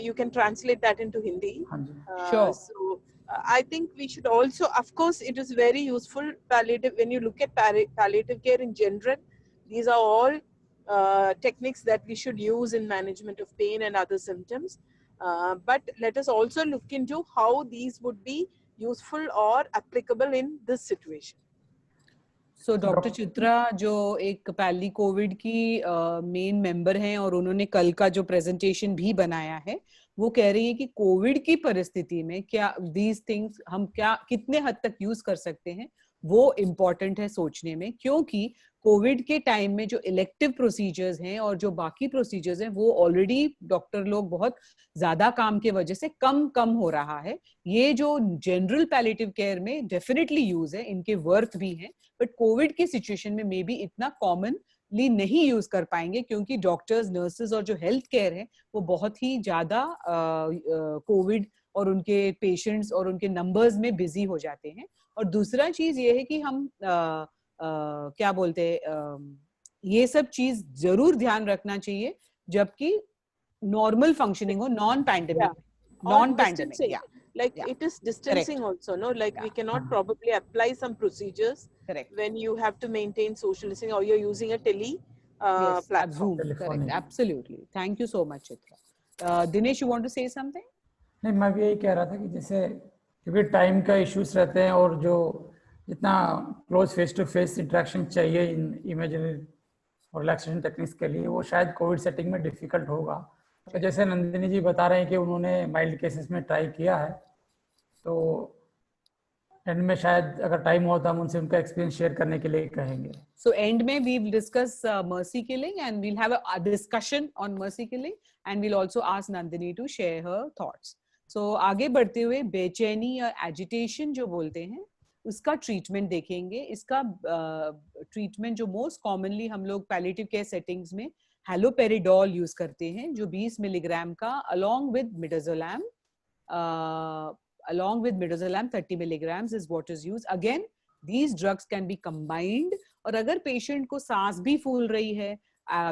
you can translate that into Hindi. Sure. So I think we should also, of course, it is very useful palliative. When you look at palliative care in general, these are all techniques that we should use in management of pain and other symptoms. But let us also look into how these would be useful or applicable in this situation. So doctor Chitra जो एक पैली Covid की main member हैं और उन्होंने कल का जो प्रेजेंटेशन भी बनाया है, वो कह रही है कि कोविड की परिस्थिति में क्या these things हम क्या कितने हद तक यूज कर सकते हैं, वो इम्पोर्टेंट है सोचने में, क्योंकि कोविड के टाइम में जो इलेक्टिव प्रोसीजर्स हैं और जो बाकी प्रोसीजर्स हैं वो ऑलरेडी डॉक्टर लोग बहुत ज्यादा काम के वजह से कम हो रहा है। ये जो जनरल पैलिएटिव केयर में डेफिनेटली यूज है, इनके वर्थ भी हैं, बट कोविड की सिचुएशन में मे बी इतना कॉमनली नहीं यूज कर पाएंगे, क्योंकि डॉक्टर्स, नर्सेज और जो हेल्थ केयर है वो बहुत ही ज्यादा कोविड और उनके पेशेंट्स और उनके नंबर्स में बिजी हो जाते हैं। और दूसरा चीज ये है कि हम क्या बोलते हैं, ये सब चीज जरूर ध्यान रखना चाहिए जबकि नॉर्मल फंक्शनिंग हो, non pandemic, it is distancing. Correct. Also, no, we cannot probably apply some procedures. Correct. When you have to maintain social distancing or you're using a platform. Zoom. Correct. Absolutely. Thank you so much, Chitra. Dinesh, you want to say something? नहीं, मैं भी यही कह रहा था कि जैसे क्योंकि टाइम का इश्यूज रहते हैं और जो जितना close face to face interaction चाहिए इन इमेजिनरी और रिलैक्सेशन टेक्निक्स के लिए, वो शायद कोविड सेटिंग में डिफिकल्ट होगा। तो जैसे नंदिनी जी बता रहे हैं कि उन्होंने माइल्ड केसेस में ट्राई किया है, तो एंड में शायद अगर टाइम हो तो हम उनसे उनका एक्सपीरियंस शेयर करने के लिए कहेंगे। So end में we will discuss mercy killing and we'll have a discussion on mercy killing and we'll also ask Nandini to share her thoughts. So आगे बढ़ते हुए बेचैनी या एजिटेशन जो बोलते हैं उसका ट्रीटमेंट देखेंगे। इसका ट्रीटमेंट जो मोस्ट कॉमनली हम लोग पैलिएटिव केयर सेटिंग्स में हैलोपेरिडोल यूज करते हैं, जो 20 मिलीग्राम का along with midazolam 30 milligrams is what is used. Again, these drugs can be combined. और अगर पेशेंट को सांस भी फूल रही है,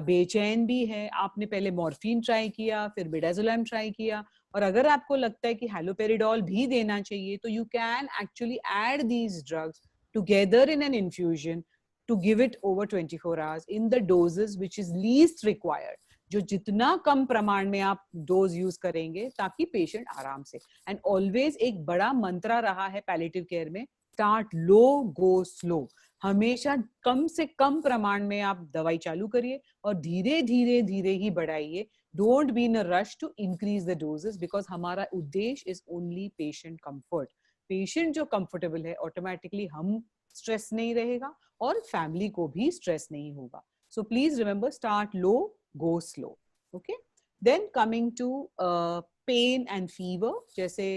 बेचैन भी है, आपने पहले मॉर्फिन ट्राई किया, फिर मिडाजोलैम ट्राई किया, और अगर आपको लगता है कि हैलोपेरिडोल भी देना चाहिए, तो you can actually add these drugs together in an infusion to give it over 24 hours in the doses which is least required, जो जितना कम प्रमाण में आप डोज यूज करेंगे ताकि पेशेंट आराम से। एंड ऑलवेज एक बड़ा मंत्रा रहा है पैलिएटिव केयर में, स्टार्ट लो गो स्लो। हमेशा कम से कम प्रमाण में आप दवाई चालू करिए और धीरे धीरे ही बढ़ाइए। Don't be in a rush to increase the doses, because हमारा उद्देश्य is only patient comfort. Patient जो कंफर्टेबल है, ऑटोमेटिकली हम स्ट्रेस नहीं रहेगा और फैमिली को भी स्ट्रेस नहीं होगा। So please remember, start low, go slow. Okay. Then coming to pain and fever, जैसे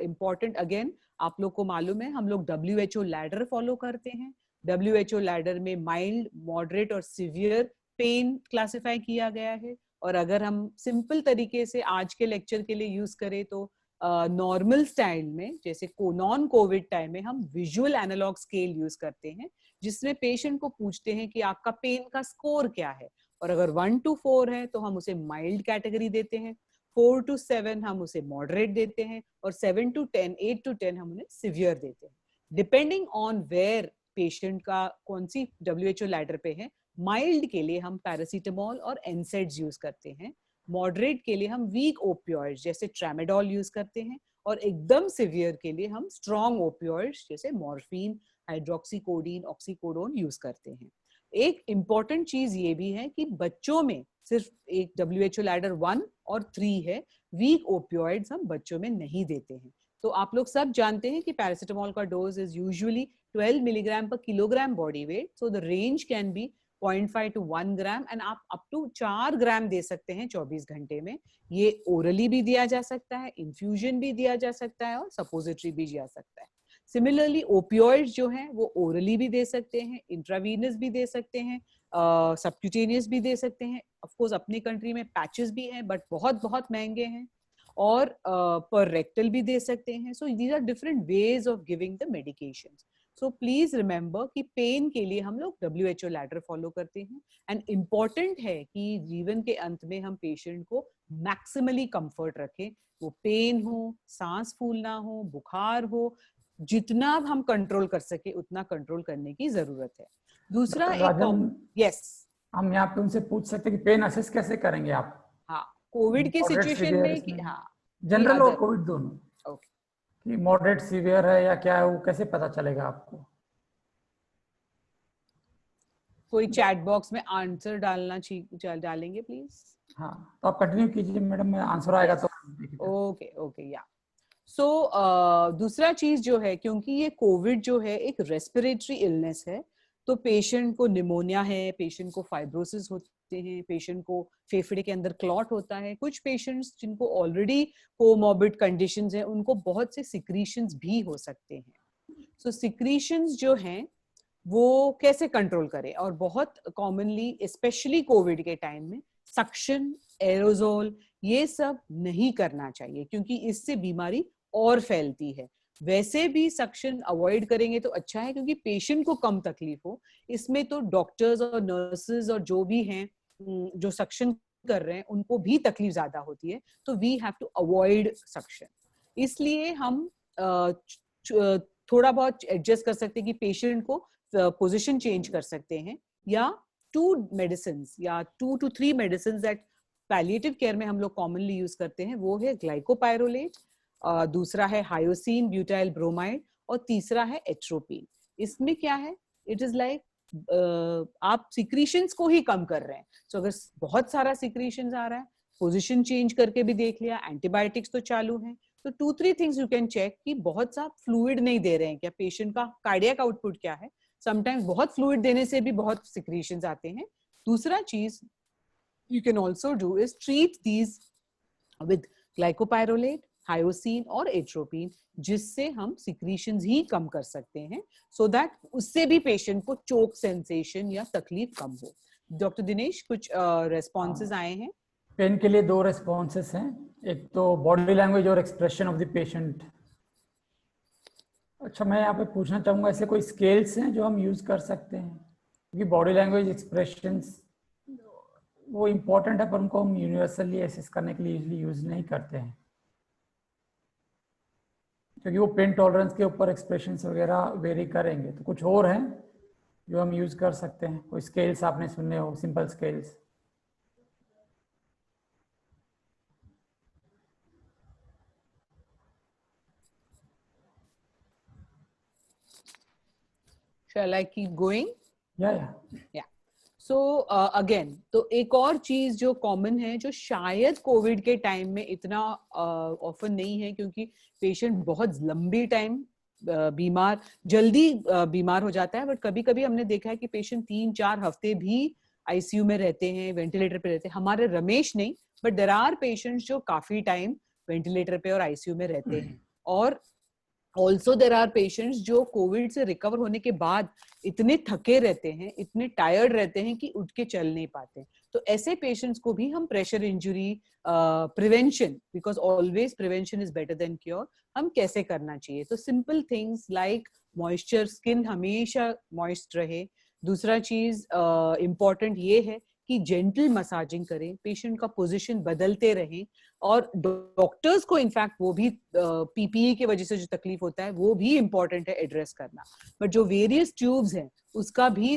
इम्पॉर्टेंट अगेन आप लोग को मालूम है हम लोग WHO लैडर फॉलो करते हैं। WHO लैडर में माइल्ड, मॉडरेट और सिवियर पेन क्लासिफाई किया गया है। और अगर हम सिंपल तरीके से आज के लेक्चर के लिए यूज करें तो नॉर्मल स्टाइल में, जैसे नॉन कोविड टाइम में हम विजुअल एनालॉग स्केल यूज करते हैं, जिसमें पेशेंट को पूछते हैं कि आपका पेन का स्कोर क्या है, और अगर 1 to 4 है तो हम उसे माइल्ड कैटेगरी देते हैं, 4 to 7 हम उसे मॉडरेट देते हैं, और 7 to 10, 8 to 10 हम उन्हें सिवियर देते हैं, डिपेंडिंग ऑन वेयर पेशेंट का कौन सी WHO लैडर पे है। माइल्ड के लिए हम पैरासीटामोल और एनसेड्स यूज करते हैं, मॉडरेट के लिए हम वीक ओपियोइड्स जैसे ट्रामेडोल यूज करते हैं, और एकदम सिवियर के लिए हम स्ट्रॉन्ग ओपियोइड्स जैसे मॉर्फिन, हाइड्रोक्सीकोडीन, ऑक्सीकोडोन यूज करते हैं। एक इम्पॉर्टेंट चीज ये भी है कि बच्चों में सिर्फ एक WHO लैडर 1 और 3 है, वीक ओपियोइड्स हम बच्चों में नहीं देते हैं। तो आप लोग सब जानते हैं कि पैरासीटामोल का डोज इज यूजुअली 12 मिलीग्राम पर kilogram body weight, so the range can be 0.5 to 1 gram, and आप अप टू 4 ग्राम दे सकते हैं 24 घंटे में। ये ओरली भी दिया जा सकता है, इन्फ्यूजन भी दिया जा सकता है, और सपोजिटरी भी दिया सकता है। सिमिलरली ओपियोइड्स जो हैं वो ओरली भी दे सकते हैं, इंट्रावीनस भी दे सकते हैं, सबक्यूटेनियस भी दे सकते हैं। ऑफ कोर्स अपनी कंट्री में पैचेस भी हैं बट बहुत बहुत महंगे हैं, और पर रेक्टल भी दे सकते हैं। So these are different ways of giving the medications. So please remember कि पेन के लिए हम लोग WHO लैडर फॉलो करते हैं, एंड इम्पॉर्टेंट है कि जीवन के अंत में हम पेशेंट को मैक्सिमली कंफर्ट रखें। वो पेन हो, सांस फूलना हो, बुखार हो, जितना हम कंट्रोल कर सके उतना कंट्रोल करने की जरूरत है। दूसरा एक यस, हम यहाँ पे उनसे पूछ सकते हैं कि पेन असेस कैसे करेंगे आप? हाँ, कोविड के सिचुएशन में कि हाँ जनरल और कोविड दोनों, ओके, कि मॉडरेट सीवियर है या क्या है, वो कैसे पता चलेगा आपको? कोई चैट बॉक्स में आंसर डालेंगे प्लीज। हाँ, तो आप कंटिन्यू कीजिए मैडम, मैं आंसर आएगा तो ओके ओके या सो दूसरा चीज जो है, क्योंकि ये कोविड जो है एक रेस्पिरेटरी इलनेस है, तो पेशेंट को निमोनिया है, पेशेंट को फाइब्रोसिस होते हैं, पेशेंट को फेफड़े के अंदर क्लॉट होता है। कुछ पेशेंट्स जिनको ऑलरेडी कोमॉर्बिड कंडीशंस हैं उनको बहुत से सिक्रीशंस भी हो सकते हैं। सो सिक्रीशंस जो हैं वो कैसे कंट्रोल करें, और बहुत कॉमनली स्पेशली कोविड के टाइम में सक्शन, एरोजोल ये सब नहीं करना चाहिए, क्योंकि इससे बीमारी और फैलती है। वैसे भी सक्शन अवॉइड करेंगे तो अच्छा है, क्योंकि पेशेंट को कम तकलीफ हो। इसमें तो डॉक्टर्स और नर्सेज और जो भी हैं जो सक्शन कर रहे हैं उनको भी तकलीफ ज्यादा होती है, तो we have to avoid suction. इसलिए हम थोड़ा बहुत एडजस्ट कर सकते हैं कि पेशेंट को पोजीशन चेंज कर सकते हैं, या 2 मेडिसिन्स या 2 to 3 medicines that palliative care में हम लोग कॉमनली यूज करते हैं, वो है ग्लाइकोपायरोलेट, दूसरा है हायोसिन ब्यूटाइल ब्रोमाइड, और तीसरा है एट्रोपिन। इसमें क्या है, इट इज लाइक आप सिक्रीशंस को ही कम कर रहे हैं। सो अगर बहुत सारा सिक्रीशंस आ रहा है, पोजीशन चेंज करके भी देख लिया, एंटीबायोटिक्स तो चालू हैं, तो 2-3 थिंग्स यू कैन चेक कि बहुत सा फ्लूइड नहीं दे रहे हैं क्या, पेशेंट का कार्डियक आउटपुट क्या है। समटाइम्स बहुत फ्लूइड देने से भी बहुत सिक्रीशंस आते हैं। दूसरा चीज you can also do is treat these with glycopyrrolate, hyoscine और एट्रोपिन, जिससे हम सिक्रीशंस ही कम कर सकते हैं, सो दैट उससे भी पेशेंट को चोक सेंसेशन या तकलीफ कम हो। डॉक्टर दिनेश, कुछ रेस्पॉन्सेज आए हैं। पेन के लिए 2 रेस्पॉन्सेस हैं, एक तो बॉडी लैंग्वेज और एक्सप्रेशन ऑफ द पेशेंट। अच्छा, मैं यहाँ पे पूछना चाहूँगा, ऐसे कोई स्केल्स हैं जो हम यूज कर सकते हैं? क्योंकि बॉडी लैंग्वेज एक्सप्रेशंस वो इम्पोर्टेंट है, पर उनको हम यूनिवर्सली असेस करने के लिए यूजली यूज नहीं करते हैं, क्योंकि वो पेन टॉलरेंस के ऊपर एक्सप्रेशंस वगैरह वेरी करेंगे। तो कुछ और हैं जो हम यूज कर सकते हैं? कोई स्केल्स आपने सुने हो, simple scales? Shall I keep going? या सो अगेन, तो एक और चीज जो कॉमन है, जो शायद कोविड के टाइम में इतना ऑफन नहीं है, क्योंकि पेशेंट बहुत लंबी टाइम जल्दी बीमार हो जाता है, बट कभी कभी हमने देखा है कि पेशेंट 3-4 हफ्ते भी आईसीयू में रहते हैं, वेंटिलेटर पे रहते हैं। हमारे रमेश नहीं, बट देयर आर पेशेंट्स जो काफी टाइम वेंटिलेटर पे और आईसीयू में रहते हैं, और ऑल्सो देर आर पेशेंट्स जो कोविड से रिकवर होने के बाद इतने थके रहते हैं, इतने टायर्ड रहते हैं कि उठ के चल नहीं पाते। तो ऐसे पेशेंट्स को भी हम pressure injury prevention, because always prevention is better than cure, हम कैसे करना चाहिए। तो simple things like moisture, skin हमेशा मॉइस्ट रहे। दूसरा चीज इम्पॉर्टेंट ये है कि जेंटल मसाजिंग करें, पेशेंट का पोजीशन बदलते रहें, और डॉक्टर्स को इनफैक्ट वो भी पीपीई की वजह से जो तकलीफ होता है वो भी इम्पोर्टेंट है एड्रेस करना। बट जो वेरियस ट्यूब्स हैं उसका भी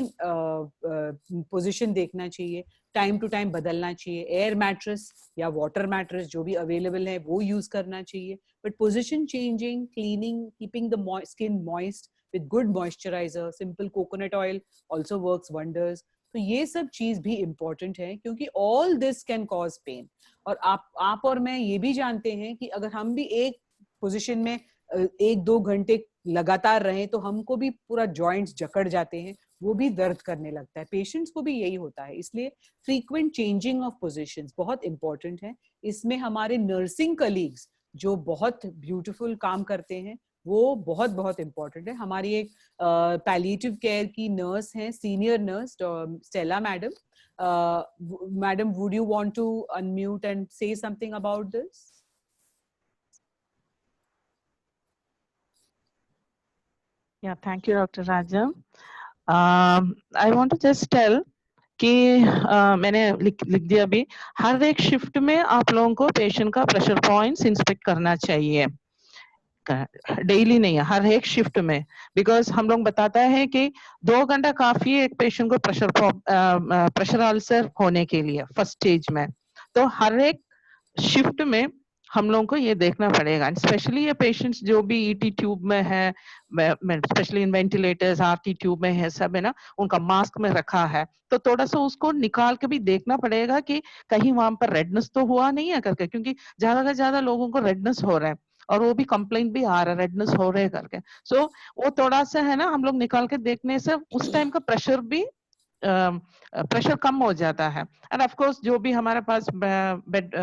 पोजीशन देखना चाहिए, टाइम टू टाइम बदलना चाहिए। एयर मैट्रेस या वाटर मैट्रेस जो भी अवेलेबल है वो यूज करना चाहिए। But position changing, cleaning, keeping the skin moist with good moisturizer, simple coconut oil also works wonders. तो ये सब चीज भी important है, क्योंकि all this can cause pain। और आप और मैं ये भी जानते हैं कि अगर हम भी एक पोजीशन में 1-2 घंटे लगातार रहें तो हमको भी पूरा जॉइंट्स जकड़ जाते हैं, वो भी दर्द करने लगता है। पेशेंट्स को भी यही होता है, इसलिए फ्रीक्वेंट चेंजिंग ऑफ पोजीशंस बहुत इंपॉर्टेंट है। इसमें हमारे नर्सिंग कलीग्स जो बहुत ब्यूटीफुल काम करते हैं वो बहुत बहुत इंपॉर्टेंट है। हमारी एक पैलिएटिव केयर की नर्स हैं, senior nurse Stella madam. Madam, would you want to unmute and say something about this? Yeah, thank you, Dr. Raja. I want to just tell कि मैंने लिख दिया अभी, हर एक शिफ्ट में आप लोगों को पेशेंट का प्रेशर पॉइंट्स इंस्पेक्ट करना चाहिए, डेली नहीं है, हर एक शिफ्ट में। बिकॉज हम लोग बताता है कि 2 घंटा काफी है एक पेशेंट को प्रेशर अल्सर होने के लिए फर्स्ट स्टेज में। तो हर एक शिफ्ट में हम लोगों को ये देखना पड़ेगा, स्पेशली ये पेशेंट्स जो भी ईटी ट्यूब में है, specially in ventilators, RT tube में है, सब है ना, उनका मास्क में रखा है, तो थोड़ा सा उसको निकाल के भी देखना पड़ेगा कि कहीं वहां पर रेडनेस तो हुआ नहीं है करके, क्योंकि ज्यादा से ज्यादा लोगों को रेडनेस हो रहा है और वो भी कंप्लेंट भी आ रहा है रेडनेस हो रहे करके। सो वो थोड़ा सा है ना, हम लोग निकाल के देखने से उस टाइम का प्रेशर भी प्रेशर कम हो जाता है। एंड ऑफ कोर्स जो भी हमारे पास बेड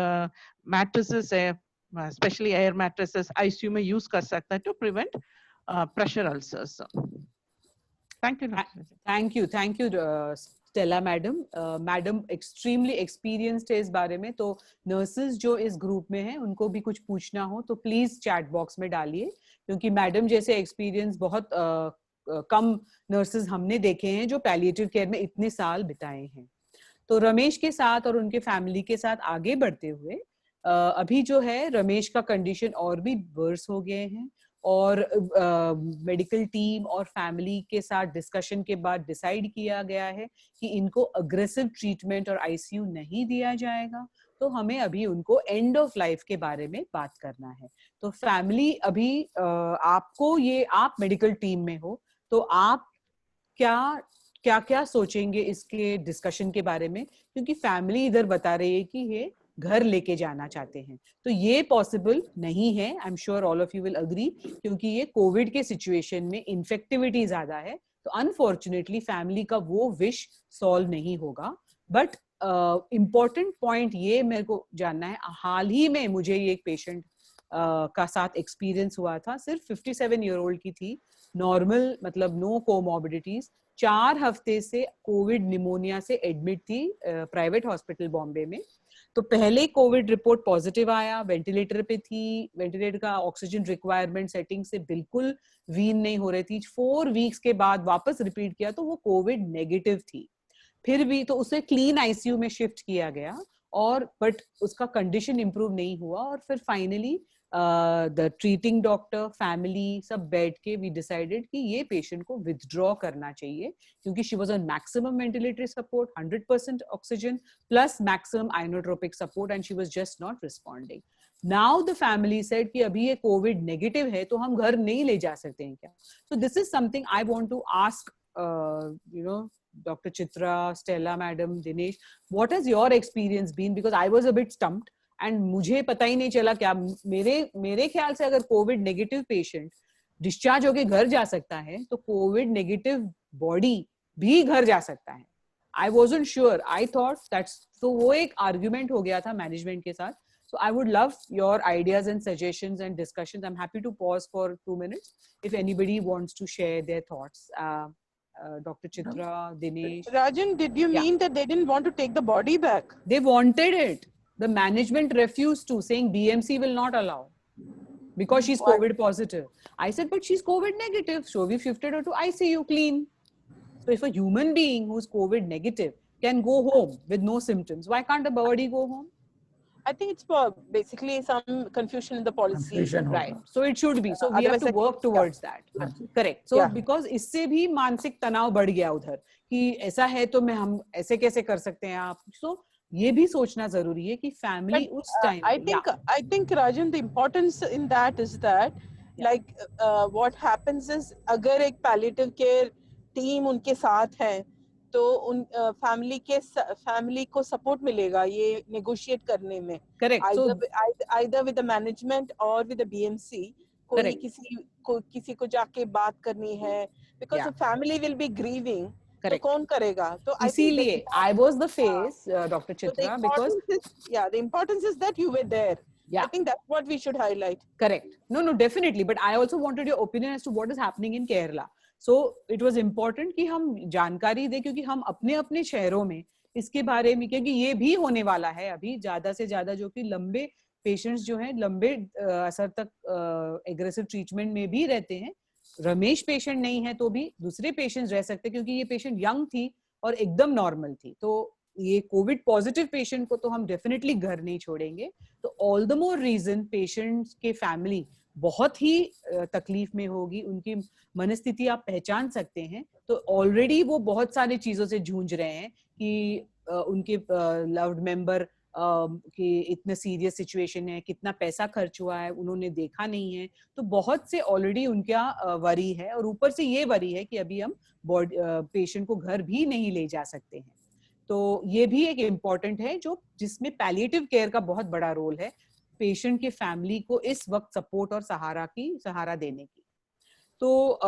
मैट्रेसेस है, स्पेशली एयर मैट्रेसेस, आईसीयू में यूज कर सकते हैं to prevent pressure ulcers. Thank you Stella madam. Madam extremely experienced है इस बारे में, तो नर्सेज जो इस ग्रुप में हैं उनको भी कुछ पूछना हो तो प्लीज चैट बॉक्स में डालिए, क्योंकि मैडम जैसे एक्सपीरियंस बहुत कम नर्सेज हमने देखे हैं जो पैलिएटिव केयर में इतने साल बिताए हैं। तो रमेश के साथ और उनके फैमिली के साथ आगे बढ़ते हुए अभी जो है रमेश का कंडीशन और भी वर्स हो गए हैं, और मेडिकल टीम और फैमिली के साथ डिस्कशन के बाद डिसाइड किया गया है कि इनको अग्रेसिव ट्रीटमेंट और आईसीयू नहीं दिया जाएगा। तो हमें अभी उनको एंड ऑफ लाइफ के बारे में बात करना है। तो फैमिली अभी आपको ये, आप मेडिकल टीम में हो तो आप क्या सोचेंगे इसके डिस्कशन के बारे में, क्योंकि फैमिली इधर बता रही है कि ये घर लेके जाना चाहते हैं, तो ये पॉसिबल नहीं है। I am sure all of you will agree, क्योंकि ये कोविड के सिचुएशन में इन्फेक्टिविटी ज्यादा है, तो अनफॉर्चुनेटली फैमिली का वो विश सॉल्व नहीं होगा। बट इम्पोर्टेंट पॉइंट ये मेरे को जानना है, हाल ही में मुझे ये एक पेशेंट का साथ एक्सपीरियंस हुआ था, सिर्फ 57 ईयर ओल्ड की थी, नॉर्मल, मतलब नो कोमॉर्बिडिटीज, 4 हफ्ते से कोविड निमोनिया से एडमिट थी प्राइवेट हॉस्पिटल बॉम्बे में। तो पहले कोविड रिपोर्ट पॉजिटिव आया, वेंटिलेटर पे थी, वेंटिलेटर का ऑक्सीजन रिक्वायरमेंट सेटिंग से बिल्कुल वीन नहीं हो रही थी। 4 वीक्स के बाद वापस रिपीट किया तो वो कोविड नेगेटिव थी, फिर भी तो उसे क्लीन आईसीयू में शिफ्ट किया गया, और बट उसका कंडीशन इंप्रूव नहीं हुआ, और फिर finally the treating doctor, family सब बैठ के वी डिसाइडेड कि ये पेशेंट को विथड्रॉ करना चाहिए, क्योंकि she was on maximum ventilatory support, 100% oxygen plus maximum inotropic support, and she was just not responding. Now the family said कि अभी ये कोविड नेगेटिव है तो हम घर नहीं ले जा सकते हैं क्या? So this is something I want to ask Dr. Chitra, Stella madam, Dinesh, what has your experience been? Because I was a bit stumped and मुझे पता ही नहीं चला क्या, मेरे ख्याल से अगर कोविड नेगेटिव पेशेंट डिस्चार्ज होके घर जा सकता है तो कोविड नेगेटिव बॉडी भी घर जा सकता है। I wasn't sure. I thought that's, so वो एक argument हो गया था management के साथ. So I would love your ideas and suggestions and discussions. I'm happy to pause for 2 minutes if anybody wants to share their thoughts. Dr. Chitra, Dinesh. Rajan, did you Yeah. mean that they didn't want to take the body back? They wanted it. The management refused to, saying BMC will not allow because she's Why? COVID positive. I said, but she's COVID negative. So we shifted her to ICU clean. So if a human being who's COVID negative can go home with no symptoms, why can't the body go home? I think it's for basically some confusion in the policy. Confusion होगा. Right. So it should be. So we have Otherwise, to work towards that. हाँ जी. Correct. So Yeah. because इससे भी मानसिक तनाव बढ़ गया उधर कि ऐसा है तो मैं हम ऐसे कैसे कर सकते हैं आप. So ये भी सोचना जरूरी है कि फैमिली उस time. I think Rajan, the importance in that is that like what happens is अगर एक palliative care team उनके साथ है तो उन फैमिली को सपोर्ट मिलेगा ये नेगोशिएट करने में. Correct. either with the management or with the BMC. कोई Correct. किसी को जाके बात करनी है because Yeah. the family will be grieving. Correct. तो कौन करेगा? तो इसीलिए I was the face, Dr. So the Chitra, because importance is that you were there. Yeah. I think that's what we should highlight. correct. No, definitely. But I also wanted your opinion as to what is happening in Kerala. So it was important कि हम जानकारी दें क्योंकि हम अपने अपने शहरों में इसके बारे में, क्योंकि ये भी होने वाला है अभी ज्यादा से ज्यादा, जो कि लंबे पेशेंट्स जो हैं लंबे असर तक एग्रेसिव ट्रीटमेंट में भी रहते हैं. रमेश पेशेंट नहीं है तो भी दूसरे पेशेंट्स रह सकते क्योंकि ये पेशेंट यंग थी और एकदम नॉर्मल थी. तो ये कोविड पॉजिटिव पेशेंट को तो हम डेफिनेटली घर नहीं छोड़ेंगे. तो all the more reason patients के फैमिली बहुत ही तकलीफ में होगी. उनकी मनस्थिति आप पहचान सकते हैं. तो ऑलरेडी वो बहुत सारी चीजों से जूझ रहे हैं कि उनके लव्ड मेंबर कि इतना सीरियस सिचुएशन है, कितना पैसा खर्च हुआ है उन्होंने देखा नहीं है. तो बहुत से ऑलरेडी उनका वरी है और ऊपर से ये वरी है कि अभी हम पेशेंट को घर भी नहीं ले जा सकते हैं. तो ये भी एक इम्पॉर्टेंट है जो जिसमें पैलिएटिव केयर का बहुत बड़ा रोल है पेशेंट के फैमिली को इस वक्त सपोर्ट और सहारा देने की. तो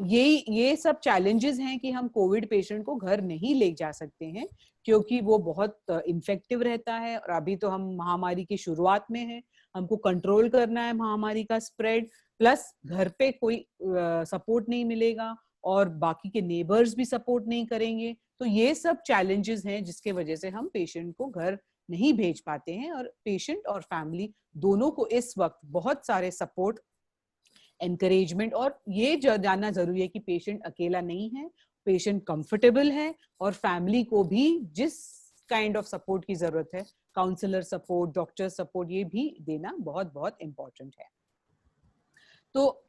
ये सब चैलेंजेस हैं कि हम कोविड पेशेंट को घर नहीं ले जा सकते हैं क्योंकि वो बहुत इन्फेक्टिव रहता है और अभी तो हम महामारी की शुरुआत में हैं. हमको कंट्रोल करना है महामारी का स्प्रेड, प्लस घर पे कोई सपोर्ट नहीं मिलेगा और बाकी के नेबर्स भी सपोर्ट नहीं करेंगे. तो ये सब चैलेंजेस हैं जिसके वजह से हम पेशेंट को घर नहीं भेज पाते हैं और पेशेंट और फैमिली दोनों को इस वक्त बहुत सारे सपोर्ट, एनकरेजमेंट और ये जानना जरूरी है कि पेशेंट अकेला नहीं है, पेशेंट कंफर्टेबल है और फैमिली को भी जिस काइंड ऑफ सपोर्ट की जरूरत है, काउंसलर सपोर्ट, डॉक्टर सपोर्ट, ये भी देना बहुत बहुत इम्पोर्टेंट है. तो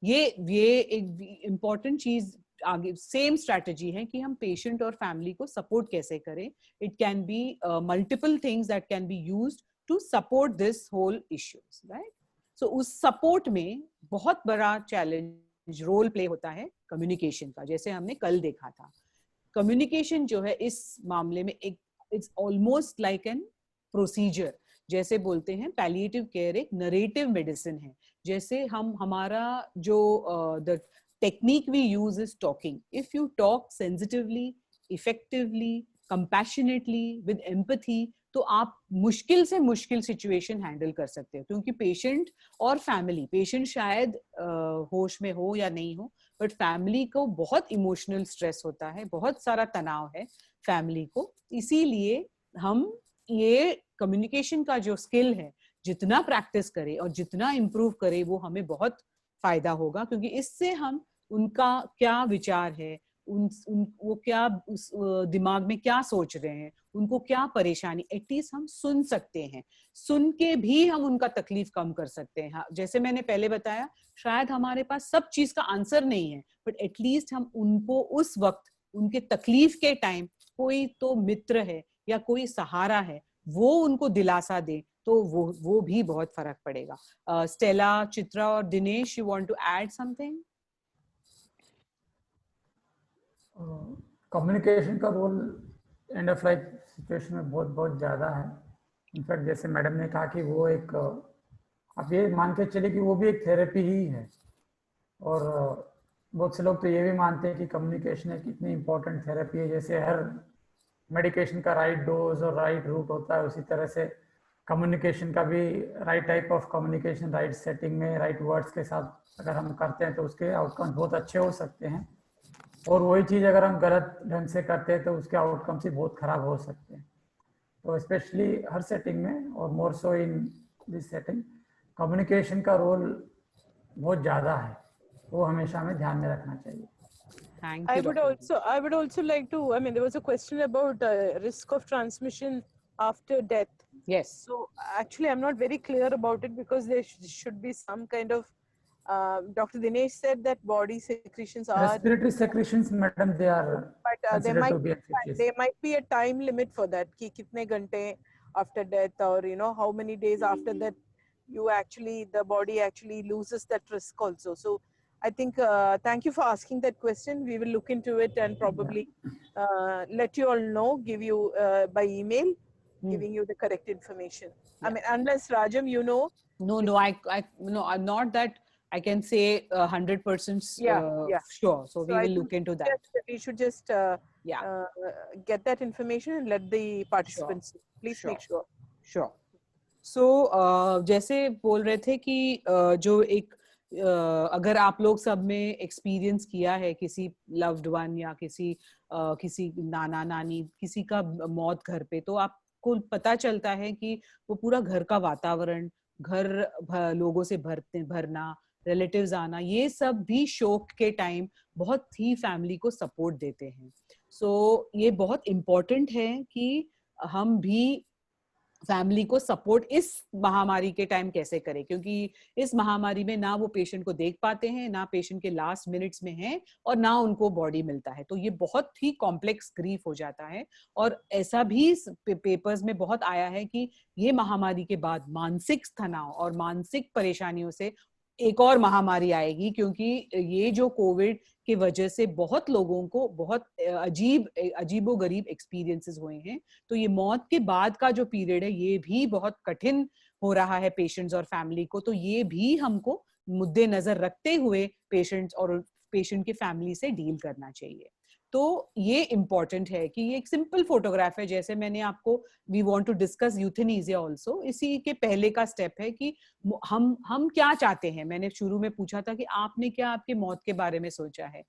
ये एक इम्पोर्टेंट चीज आगे सेम स्ट्रैटेजी है कि हम पेशेंट और फैमिली को सपोर्ट कैसे करें. It can be multiple things that can be used to support this whole issues, right. So उस सपोर्ट में बहुत बड़ा चैलेंज रोल प्ले होता है कम्युनिकेशन का, जैसे हमने कल देखा था. कम्युनिकेशन जो है इस मामले में एक it's almost like an procedure. जैसे बोलते हैं पैलिएटिव केयर एक नरेटिव मेडिसिन है. जैसे हमारा जो the technique we use is talking. If you talk sensitively, effectively, compassionately, with empathy, तो आप मुश्किल से मुश्किल सिचुएशन हैंडल कर सकते हो. क्योंकि पेशेंट और फैमिली, पेशेंट शायद होश में हो या नहीं हो, बट फैमिली को बहुत इमोशनल स्ट्रेस होता है, बहुत सारा तनाव है फैमिली को. इसीलिए हम ये कम्युनिकेशन का जो स्किल है जितना प्रैक्टिस करें और जितना इम्प्रूव करें वो हमें बहुत फायदा होगा. क्योंकि इससे हम उनका क्या विचार है, वो क्या उस दिमाग में क्या सोच रहे हैं, उनको क्या परेशानी, एटलीस्ट हम सुन सकते हैं. सुन के भी हम उनका तकलीफ कम कर सकते हैं. जैसे मैंने पहले बताया, शायद हमारे पास सब चीज का आंसर नहीं है, बट एटलीस्ट हम उनको उस वक्त उनके तकलीफ के टाइम कोई तो मित्र है या कोई सहारा है, वो उनको दिलासा दे, तो वो भी बहुत फर्क पड़ेगा. स्टेला, चित्रा और Dinesh, you want to add something? Communication का role end of life situation में बहुत बहुत ज़्यादा है. इनफैक्ट जैसे मैडम ने कहा कि वो एक, आप ये मान के चले कि वो भी एक थेरेपी ही है. और बहुत से लोग तो ये भी मानते हैं कि कम्युनिकेशन एक इतनी इम्पोर्टेंट थेरेपी है, जैसे हर मेडिकेशन का राइट डोज और राइट रूट होता है, उसी तरह से कम्युनिकेशन का भी right type of communication right setting में राइट वर्ड्स के साथ अगर हम करते हैं तो उसके आउटकम्स बहुत अच्छे हो सकते हैं, और वही चीज़ अगर हम गलत ढंग से करते हैं तो उसके आउटकम्स ही बहुत खराब हो सकते हैं। तो स्पेशली हर सेटिंग में और मोर सो इन दिस सेटिंग कम्युनिकेशन का रोल बहुत ज़्यादा है, वो हमेशा हमें ध्यान में रखना चाहिए। Thank I you, would Dr. also like to, I mean, there was a question about risk of transmission after death. Yes. So actually, I'm not very clear about it because there should be some kind of, Dr. Dinesh said that body secretions are, Respiratory secretions, madam, they are but considered to be infectious. there might be a time limit for that. Ki kitne ghante after death, or you know how many days after that you actually, the body actually loses that risk also. So I think, thank you for asking that question. We will look into it and probably let you all know, give you by email, giving you the correct information. I mean, unless Rajam, you know. No, no, I'm not that I can say 100% Yeah. sure. So we I will think look into that. we should just get that information and let the participants. Please make sure. Sure. So जैसे बोल रहे थे कि जो एक अगर आप लोग सब में एक्सपीरियंस किया है किसी लव्ड वन या किसी नाना नानी किसी का मौत घर पे, तो आपको पता चलता है कि वो पूरा घर का वातावरण, घर लोगों से भरना, रिलेटिव्स आना, ये सब भी शोक के टाइम बहुत ही फैमिली को सपोर्ट देते हैं। सो ये बहुत इम्पोर्टेंट है कि हम भी फैमिली को सपोर्ट इस महामारी के टाइम कैसे करें, क्योंकि इस महामारी में ना वो पेशेंट को देख पाते हैं, ना पेशेंट के लास्ट मिनट्स में है, और ना उनको बॉडी मिलता है। तो ये बहुत ही कॉम्प्लेक्स ग्रीफ हो जाता है। और ऐसा भी पेपर्स में बहुत आया है कि ये महामारी के बाद मानसिक तनाव और मानसिक परेशानियों से एक और महामारी आएगी, क्योंकि ये जो कोविड की वजह से बहुत लोगों को बहुत अजीबोगरीब एक्सपीरियंसेस हुए हैं। तो ये मौत के बाद का जो पीरियड है ये भी बहुत कठिन हो रहा है पेशेंट्स और फैमिली को। तो ये भी हमको मुद्दे नजर रखते हुए पेशेंट्स और पेशेंट की फैमिली से डील करना चाहिए। तो ये इम्पोर्टेंट है कि ये एक सिंपल फोटोग्राफ है, जैसे मैंने आपको we want to discuss euthanasia also, इसी के पहले का स्टेप है कि हम क्या चाहते हैं। मैंने शुरू में पूछा था कि आपने क्या आपके मौत के बारे में सोचा है।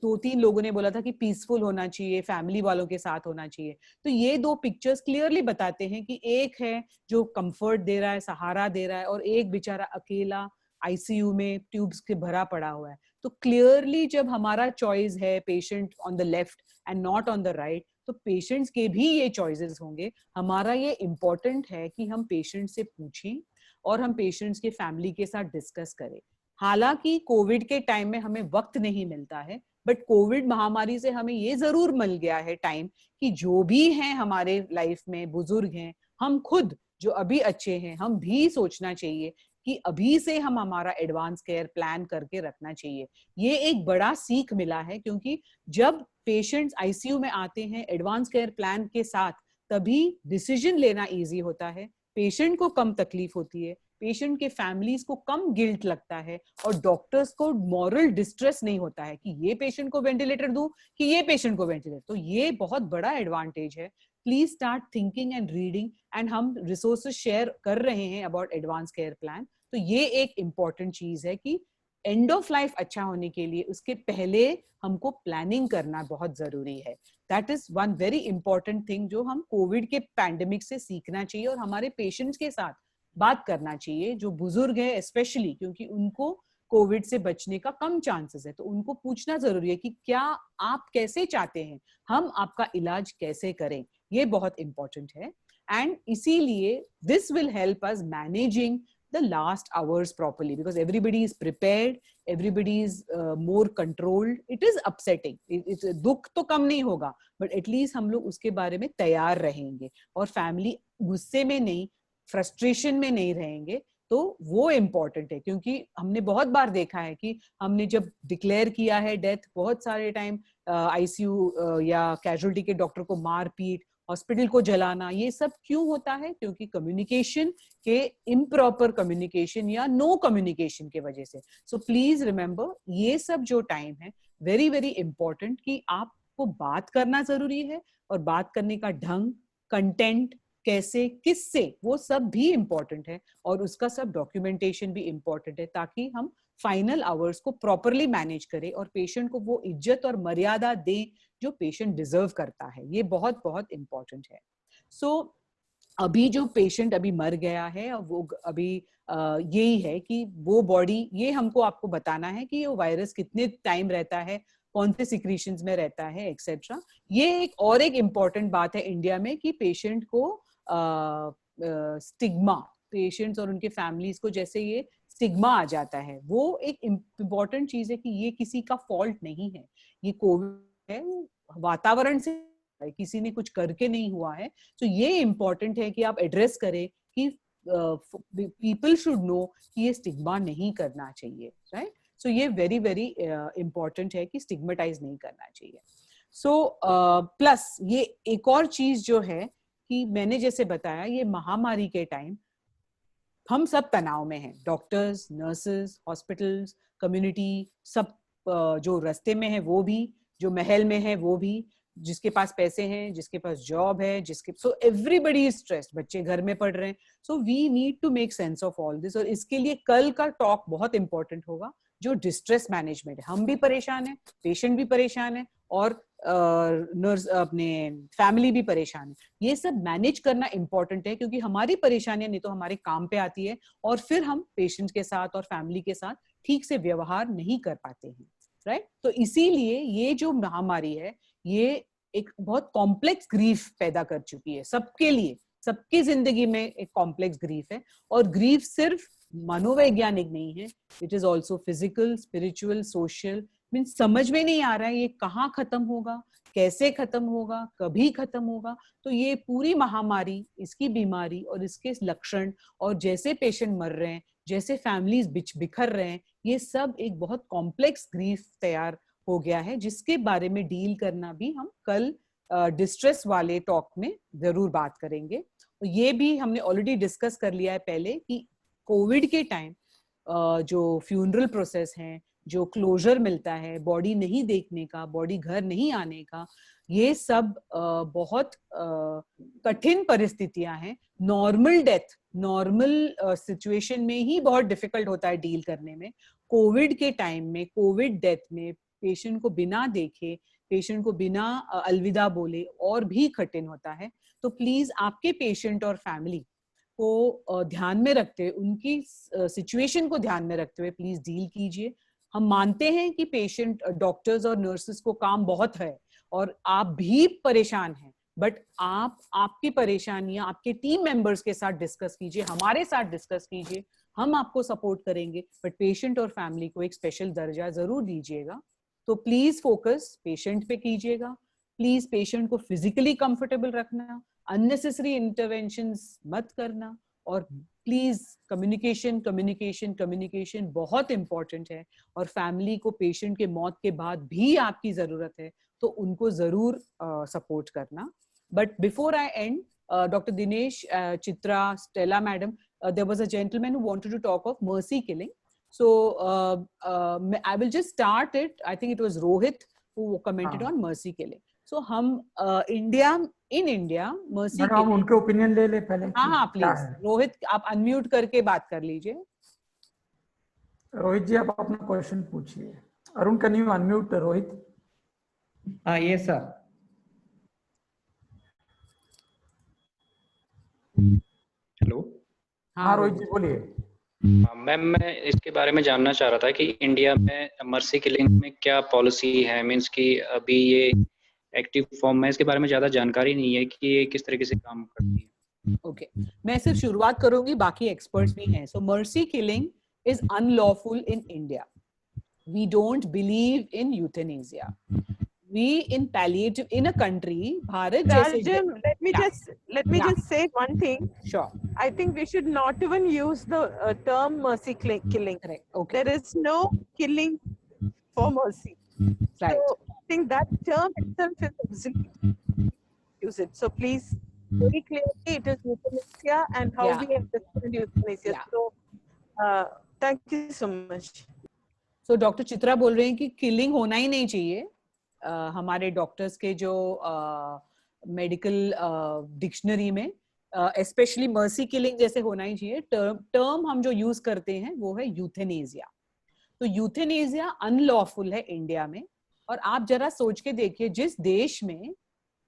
2-3 लोगों ने बोला था कि पीसफुल होना चाहिए, फैमिली वालों के साथ होना चाहिए। तो ये 2 पिक्चर्स क्लियरली बताते हैं कि एक है जो कंफर्ट दे रहा है, सहारा दे रहा है, और एक बेचारा अकेला आईसीयू में ट्यूब्स के भरा पड़ा हुआ है। तो क्लियरली जब हमारा चॉइस है patient on the left and not on the right, तो पेशेंट्स के भी ये चॉइसेस होंगे। हमारा ये इम्पोर्टेंट है कि हम पेशेंट से पूछें और हम पेशेंट्स के फैमिली के साथ डिस्कस करें। हालांकि कोविड के टाइम में हमें वक्त नहीं मिलता है, बट कोविड महामारी से हमें ये जरूर मिल गया है टाइम कि जो भी हैं हमारे लाइफ में, बुजुर्ग हैं, हम खुद जो अभी अच्छे हैं, हम भी सोचना चाहिए कि अभी से हम हमारा एडवांस केयर प्लान करके रखना चाहिए। ये एक बड़ा सीख मिला है, क्योंकि जब पेशेंट्स आईसीयू में आते हैं एडवांस केयर प्लान के साथ, तभी डिसीजन लेना इजी होता है, पेशेंट को कम तकलीफ होती है, पेशेंट के फैमिलीज को कम गिल्ट लगता है, और डॉक्टर्स को मॉरल डिस्ट्रेस नहीं होता है कि ये पेशेंट को वेंटिलेटर दूं कि ये पेशेंट को वेंटिलेटर। तो ये बहुत बड़ा एडवांटेज है। Please start thinking and reading, and हम रिसोर्सेज शेयर कर रहे हैं अबाउट एडवांस केयर प्लान। तो ये एक इम्पॉर्टेंट चीज है कि एंड ऑफ लाइफ अच्छा होने के लिए उसके पहले हमको प्लानिंग करना बहुत जरूरी है। That is one very important thing जो हम कोविड के पैंडेमिक से सीखना चाहिए, और हमारे पेशेंट्स के साथ बात करना चाहिए जो बुजुर्ग है स्पेशली, क्योंकि उनको कोविड से बचने का कम चांसेस है। तो उनको पूछना जरूरी है कि क्या आप कैसे चाहते हैं हम आपका इलाज कैसे करें। ये बहुत इंपॉर्टेंट है, एंड इसीलिए this will help us managing the last hours properly, because everybody is prepared, everybody is more controlled. It is upsetting, it's दुख तो कम नहीं होगा, but at least हम लोग उसके बारे में तैयार रहेंगे, और फैमिली गुस्से में नहीं, फ्रस्ट्रेशन में नहीं रहेंगे। तो वो इम्पोर्टेंट है, क्योंकि हमने बहुत बार देखा है कि हमने जब डिक्लेयर किया है डेथ, बहुत सारे टाइम आईसीयू या कैजुअलिटी के डॉक्टर को मार पीट हॉस्पिटल को जलाना, ये सब क्यों होता है? क्योंकि कम्युनिकेशन के इम्प्रॉपर कम्युनिकेशन या नो कम्युनिकेशन के वजह से. सो प्लीज रिमेंबर, ये सब जो टाइम है वेरी वेरी इंपॉर्टेंट, कि आपको बात करना जरूरी है, और बात करने का ढंग, कंटेंट, कैसे, किससे, वो सब भी इम्पोर्टेंट है, और उसका सब डॉक्यूमेंटेशन भी इम्पोर्टेंट है, ताकि हम फाइनल आवर्स को प्रॉपरली मैनेज करें और पेशेंट को वो इज्जत और मर्यादा दें जो पेशेंट डिजर्व करता है. ये बहुत बहुत इम्पोर्टेंट है. सो अभी जो पेशेंट अभी मर गया है, वो अभी यही है कि वो बॉडी, ये हमको आपको बताना है कि वो वायरस कितने टाइम रहता है, कौन से सिक्रीशंस में रहता है, एक्सेट्रा. ये एक इम्पॉर्टेंट बात है इंडिया में, कि पेशेंट को स्टिग्मा, पेशेंट्स और उनके फैमिलीज को जैसे ये स्टिग्मा आ जाता है, वो एक इम्पॉर्टेंट चीज है कि ये किसी का फॉल्ट नहीं है. ये कोविड है, वातावरण से, किसी ने कुछ करके नहीं हुआ है. तो ये इम्पोर्टेंट है कि आप एड्रेस करें कि पीपल शुड नो कि ये स्टिग्मा नहीं करना चाहिए, राइट. सो ये वेरी वेरी इम्पोर्टेंट है कि स्टिग्मेटाइज नहीं करना चाहिए. सो प्लस ये एक और चीज जो है कि मैंने जैसे बताया, ये महामारी के टाइम हम सब तनाव में हैं, डॉक्टर्स, नर्सेस, हॉस्पिटल्स, कम्युनिटी, सब जो रास्ते में है वो भी, जो महल में है वो भी, जिसके पास पैसे हैं, जिसके पास जॉब है, जिसके, सो एवरीबडी इज स्ट्रेस्ड, बच्चे घर में पढ़ रहे हैं. So we need to make sense of all this, और इसके लिए कल का टॉक बहुत इंपॉर्टेंट होगा, जो डिस्ट्रेस मैनेजमेंट है. हम भी परेशान है, पेशेंट भी परेशान है, और नर्स, अपने फैमिली भी परेशान है. ये सब मैनेज करना इंपॉर्टेंट है, क्योंकि हमारी परेशानियां नहीं तो हमारे काम पे आती है, और फिर हम पेशेंट के साथ और फैमिली के साथ ठीक से व्यवहार नहीं कर पाते हैं, राइट. तो इसीलिए ये जो महामारी है, ये एक बहुत कॉम्प्लेक्स ग्रीफ पैदा कर चुकी है सबके लिए. सबकी जिंदगी में एक कॉम्प्लेक्स ग्रीफ है, और ग्रीफ सिर्फ मनोवैज्ञानिक नहीं है, it is also physical, spiritual, social. Means समझ में नहीं आ रहा है ये कहाँ खत्म होगा, कैसे खत्म होगा, कभी खत्म होगा. तो ये पूरी महामारी, इसकी बीमारी और इसके लक्षण, और जैसे पेशेंट मर रहे हैं, जैसे फैमिलीज बिखर रहे हैं, ये सब एक बहुत कॉम्प्लेक्स ग्रीफ तैयार हो गया है, जिसके बारे में डील करना भी हम कल डिस्ट्रेस वाले टॉक में जरूर बात करेंगे. ये भी हमने ऑलरेडी डिस्कस कर लिया है पहले, कि कोविड के टाइम जो फ्यूनरल प्रोसेस है, जो क्लोजर मिलता है, बॉडी नहीं देखने का, बॉडी घर नहीं आने का, ये सब बहुत कठिन परिस्थितियां हैं. नॉर्मल डेथ, नॉर्मल सिचुएशन में ही बहुत डिफिकल्ट होता है डील करने में. कोविड के टाइम में, कोविड डेथ में पेशेंट को बिना देखे, पेशेंट को बिना अलविदा बोले और भी कठिन होता है. तो प्लीज आपके पेशेंट और फैमिली को ध्यान में रखते, उनकी सिचुएशन को ध्यान में रखते हुए प्लीज डील कीजिए. हम मानते हैं कि पेशेंट, डॉक्टर्स और नर्सेस को काम बहुत है, और आप भी परेशान हैं, बट आप आपकी परेशानियां आपके टीम मेंबर्स के साथ डिस्कस कीजिए, हमारे साथ डिस्कस कीजिए, हम आपको सपोर्ट करेंगे, बट पेशेंट और फैमिली को एक स्पेशल दर्जा जरूर दीजिएगा. तो प्लीज फोकस पेशेंट पे कीजिएगा. प्लीज पेशेंट को फिजिकली कंफर्टेबल रखना, अननेसेसरी इंटरवेंशंस मत करना, और प्लीज कम्युनिकेशन कम्युनिकेशन कम्युनिकेशन बहुत इंपॉर्टेंट है. और फैमिली को पेशेंट के मौत के बाद भी आपकी जरूरत है, तो उनको जरूर सपोर्ट करना. But before I and, Dr. Dinesh, Chitra, Stella madam, there was a gentleman who wanted to talk of mercy killing. So I will just start it. I think it was Rohit who commented on mercy killing. So हम in India mercy killing, हम उनके opinion ले ले पहले. हाँ please Rohit, आप unmute करके बात कर लीजिए. रोहित जी, आप अपना क्वेश्चन पूछिए. Arun, can you unmute Rohit? Yes sir. Hello. हाँ रोहित जी बोलिए. मैम, मैं इसके बारे में जानना चाह रहा था कि इंडिया में मर्सी किलिंग में क्या पॉलिसी है. मींस कि अभी ये एक्टिव फॉर्म में, इसके बारे में ज्यादा जानकारी नहीं है कि ये किस तरीके से काम करती है. ओके, मैं सिर्फ शुरुआत करूंगी, बाकी एक्सपर्ट्स भी हैं. So mercy killing is unlawful in India. We don't believe in euthanasia. We in palliative in a country, Bharat Rajam, let me just say one thing. Sure. I think we should not even use the term mercy killing. Correct. Okay. There is no killing for mercy. Right. So I think that term itself is obsolete. use it. So please, very clearly, it is euthanasia and how Yeah. we understand euthanasia. Yeah. So thank you so much. So doctor Chitra बोल रहे हैं कि killing होना ही नहीं चाहिए. हमारे doctors के जो मेडिकल डिक्शनरी में स्पेशली मर्सी किलिंग जैसे होना ही चाहिए. टर्म हम जो यूज करते हैं वो है यूथेनेसिया. तो यूथेनेसिया अनलॉफुल है इंडिया में. और आप जरा सोच के देखिए, जिस देश में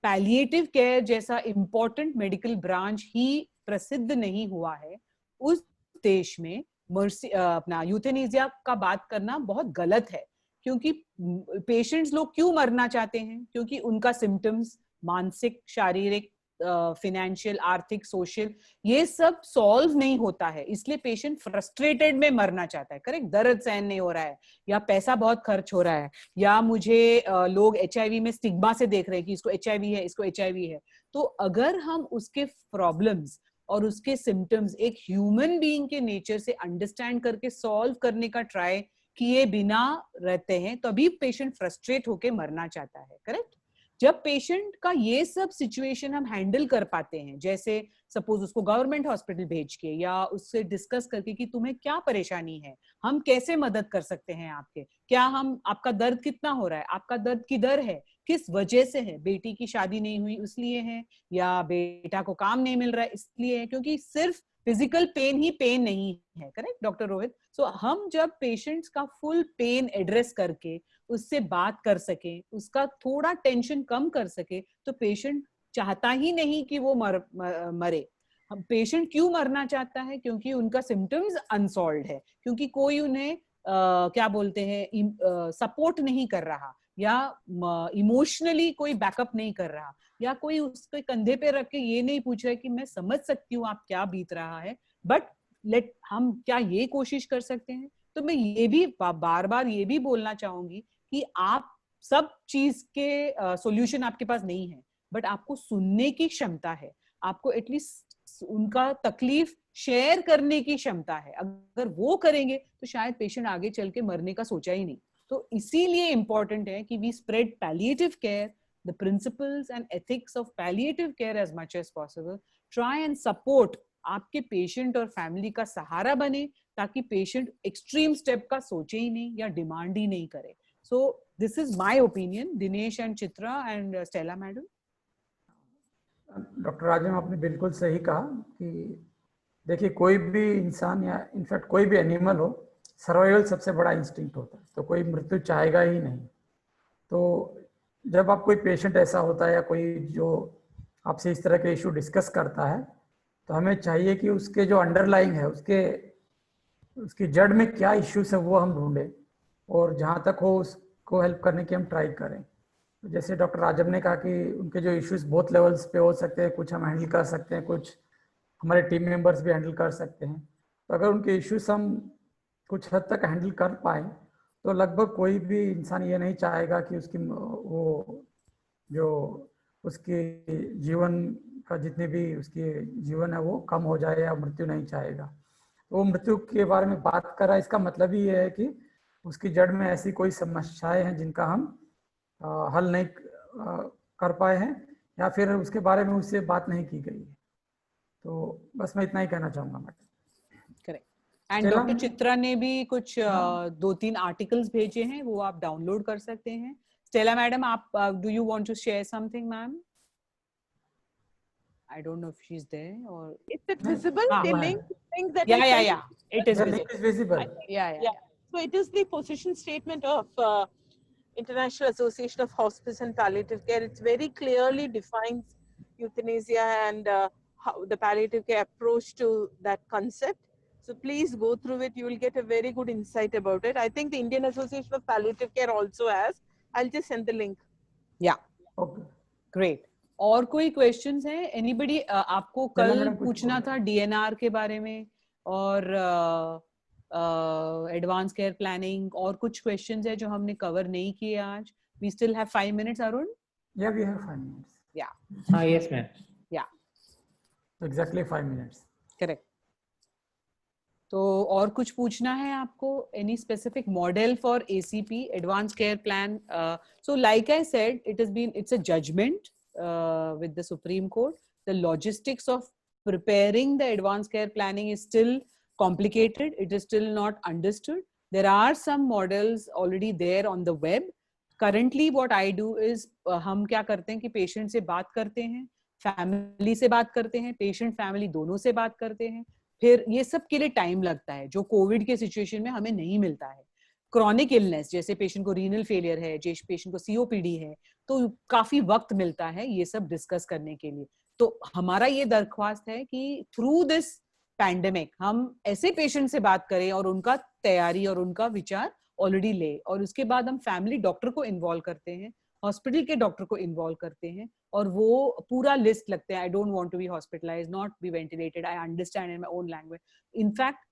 पैलिएटिव केयर जैसा इंपॉर्टेंट मेडिकल ब्रांच ही प्रसिद्ध नहीं हुआ है, उस देश में मर्सी अपना यूथेनेसिया का बात करना बहुत गलत है. क्योंकि पेशेंट्स लोग क्यों मरना चाहते हैं? क्योंकि उनका सिम्टम्स मानसिक, शारीरिक, फाइनेंशियल, आर्थिक, सोशल, ये सब सॉल्व नहीं होता है. इसलिए पेशेंट फ्रस्ट्रेटेड में मरना चाहता है. करेक्ट? दर्द सहन नहीं हो रहा है, या पैसा बहुत खर्च हो रहा है, या मुझे लोग HIV में स्टिग्मा से देख रहे हैं कि इसको HIV है, इसको HIV है. तो अगर हम उसके प्रॉब्लम्स और उसके सिम्टम्स एक ह्यूमन बीइंग के नेचर से अंडरस्टैंड करके सॉल्व करने का ट्राई किए बिना रहते हैं, तभी पेशेंट फ्रस्ट्रेट होके मरना चाहता है. करेक्ट? जब पेशेंट का ये सब सिचुएशन हम हैंडल कर पाते हैं, जैसे सपोज उसको गवर्नमेंट हॉस्पिटल भेज के या उससे डिस्कस करके कि तुम्हें क्या परेशानी है, हम कैसे मदद कर सकते हैं आपके, क्या हम, आपका दर्द कितना हो रहा है, आपका दर्द किधर है, किस वजह से है, बेटी की शादी नहीं हुई इसलिए है, या बेटा को काम नहीं मिल रहा है इसलिए है. क्योंकि सिर्फ फिजिकल पेन ही पेन नहीं है. Correct doctor Rohit? सो हम जब पेशेंट्स का फुल पेन एड्रेस करके उससे बात कर सके, उसका थोड़ा टेंशन कम कर सके, तो पेशेंट चाहता ही नहीं कि वो मरे. हम पेशेंट क्यों मरना चाहता है? क्योंकि उनका सिम्टम्स अनसॉल्व्ड है, क्योंकि कोई उन्हें क्या बोलते हैं, सपोर्ट नहीं कर रहा, या इमोशनली कोई बैकअप नहीं कर रहा, या कोई उसके कंधे पे रख के ये नहीं पूछ रहा है कि मैं समझ सकती हूँ आप क्या बीत रहा है, बट हम क्या ये कोशिश कर सकते हैं. तो मैं ये भी बार बार ये भी बोलना चाहूंगी कि आप सब चीज के सॉल्यूशन आपके पास नहीं है, बट आपको सुनने की क्षमता है, आपको एटलीस्ट उनका तकलीफ शेयर करने की क्षमता है. अगर वो करेंगे तो शायद पेशेंट आगे चल के मरने का सोचा ही नहीं. तो इसीलिए इंपॉर्टेंट है कि we spread palliative care, the principles and ethics of palliative care as much as possible. Try and support आपके पेशेंट और फैमिली का सहारा बने, ताकि पेशेंट एक्सट्रीम स्टेप का सोचे ही नहीं या डिमांड ही नहीं करे. So this is my opinion. Dinesh and Chitra and Stella madam. Doctor राजम, आपने बिल्कुल सही कहा कि देखिए, कोई भी इंसान या इनफैक्ट कोई भी एनिमल हो, सर्वाइवल सबसे बड़ा इंस्टिंक्ट होता है, तो कोई मृत्यु चाहेगा ही नहीं. तो जब आप कोई पेशेंट ऐसा होता है या कोई जो आपसे इस तरह के इशू डिस्कस करता है, तो हमें चाहिए कि उसके जो अंडरलाइंग है, उसकी जड़ में क्या इश्यूज है वो हम ढूंढें, और जहाँ तक हो उसको हेल्प करने की हम ट्राई करें. तो जैसे डॉक्टर राजम ने कहा कि उनके जो इश्यूज बहुत लेवल्स पे हो सकते हैं, कुछ हम हैंडल कर सकते हैं, कुछ हमारे टीम मेंबर्स भी हैंडल कर सकते हैं. तो अगर उनके इश्यूज हम कुछ हद तक हैंडल कर पाए, तो लगभग कोई भी इंसान ये नहीं चाहेगा कि उसकी वो जो उसके जीवन का जितने भी उसके जीवन है वो कम हो जाए, या मृत्यु नहीं चाहेगा. तो वो मृत्यु के बारे में बात कर रहा है, इसका मतलब ही ये है कि उसकी जड़ में ऐसी कोई समस्याएं हैं जिनका हम हल नहीं कर पाए हैं, या फिर उसके बारे में उससे बात नहीं की गई है. तो बस मैं इतना ही कहना चाहूँगा madam. Correct. And doctor Chitra ने भी कुछ 2-3 आर्टिकल्स भेजे हैं, वो आप डाउनलोड कर सकते हैं. स्टेला मैडम, आप do you want to share something ma'am? I don't know if she's there or is it visible? The link that yeah, it is visible. Link is visible. Yeah. So it is the position statement of International Association of Hospice and Palliative Care. It very clearly defines euthanasia and how the palliative care approach to that concept. So please go through it. You will get a very good insight about it. I think the Indian Association of Palliative Care also has. I'll just send the link. Yeah. Okay. Great. और कोई questions हैं? Anybody? आपको कल पूछना था DNR के बारे में और एडवांस केयर प्लानिंग, और कुछ क्वेश्चंस है जो हमने कवर नहीं किए आज. We still have 5 minutes, Arun? Yeah, we have 5 minutes. Yeah. Yes ma'am. Yeah. Exactly 5 minutes. Correct. तो और कुछ पूछना है आपको? Any specific model for ACP, Advanced Care Plan? So like I said, it's a judgment. with the Supreme Court. The logistics of preparing the advanced care planning is still complicated. It is still not understood. There are some models already there on the web. Currently, what I do is हम क्या करते हैं कि patient से बात करते हैं, family से बात करते हैं, patient family दोनों से बात करते हैं. फिर ये सब के लिए टाइम लगता है जो कोविड के सिचुएशन में हमें नहीं मिलता है. क्रॉनिक इलनेस जैसे पेशेंट को रीनल फेलियर है, जैसे पेशेंट को सीओपीडी है, तो काफी वक्त मिलता है ये सब डिस्कस करने के लिए. तो हमारा ये दरख्वास्त है कि थ्रू दिस पैंडेमिक हम ऐसे पेशेंट से बात करें और उनका तैयारी और उनका विचार ऑलरेडी ले, और उसके बाद हम फैमिली डॉक्टर को इन्वॉल्व करते हैं, हॉस्पिटल के डॉक्टर को इन्वॉल्व करते हैं, और वो पूरा लिस्ट लगते हैं. I don't want to be hospitalised, not be ventilated, I understand in my own language. In fact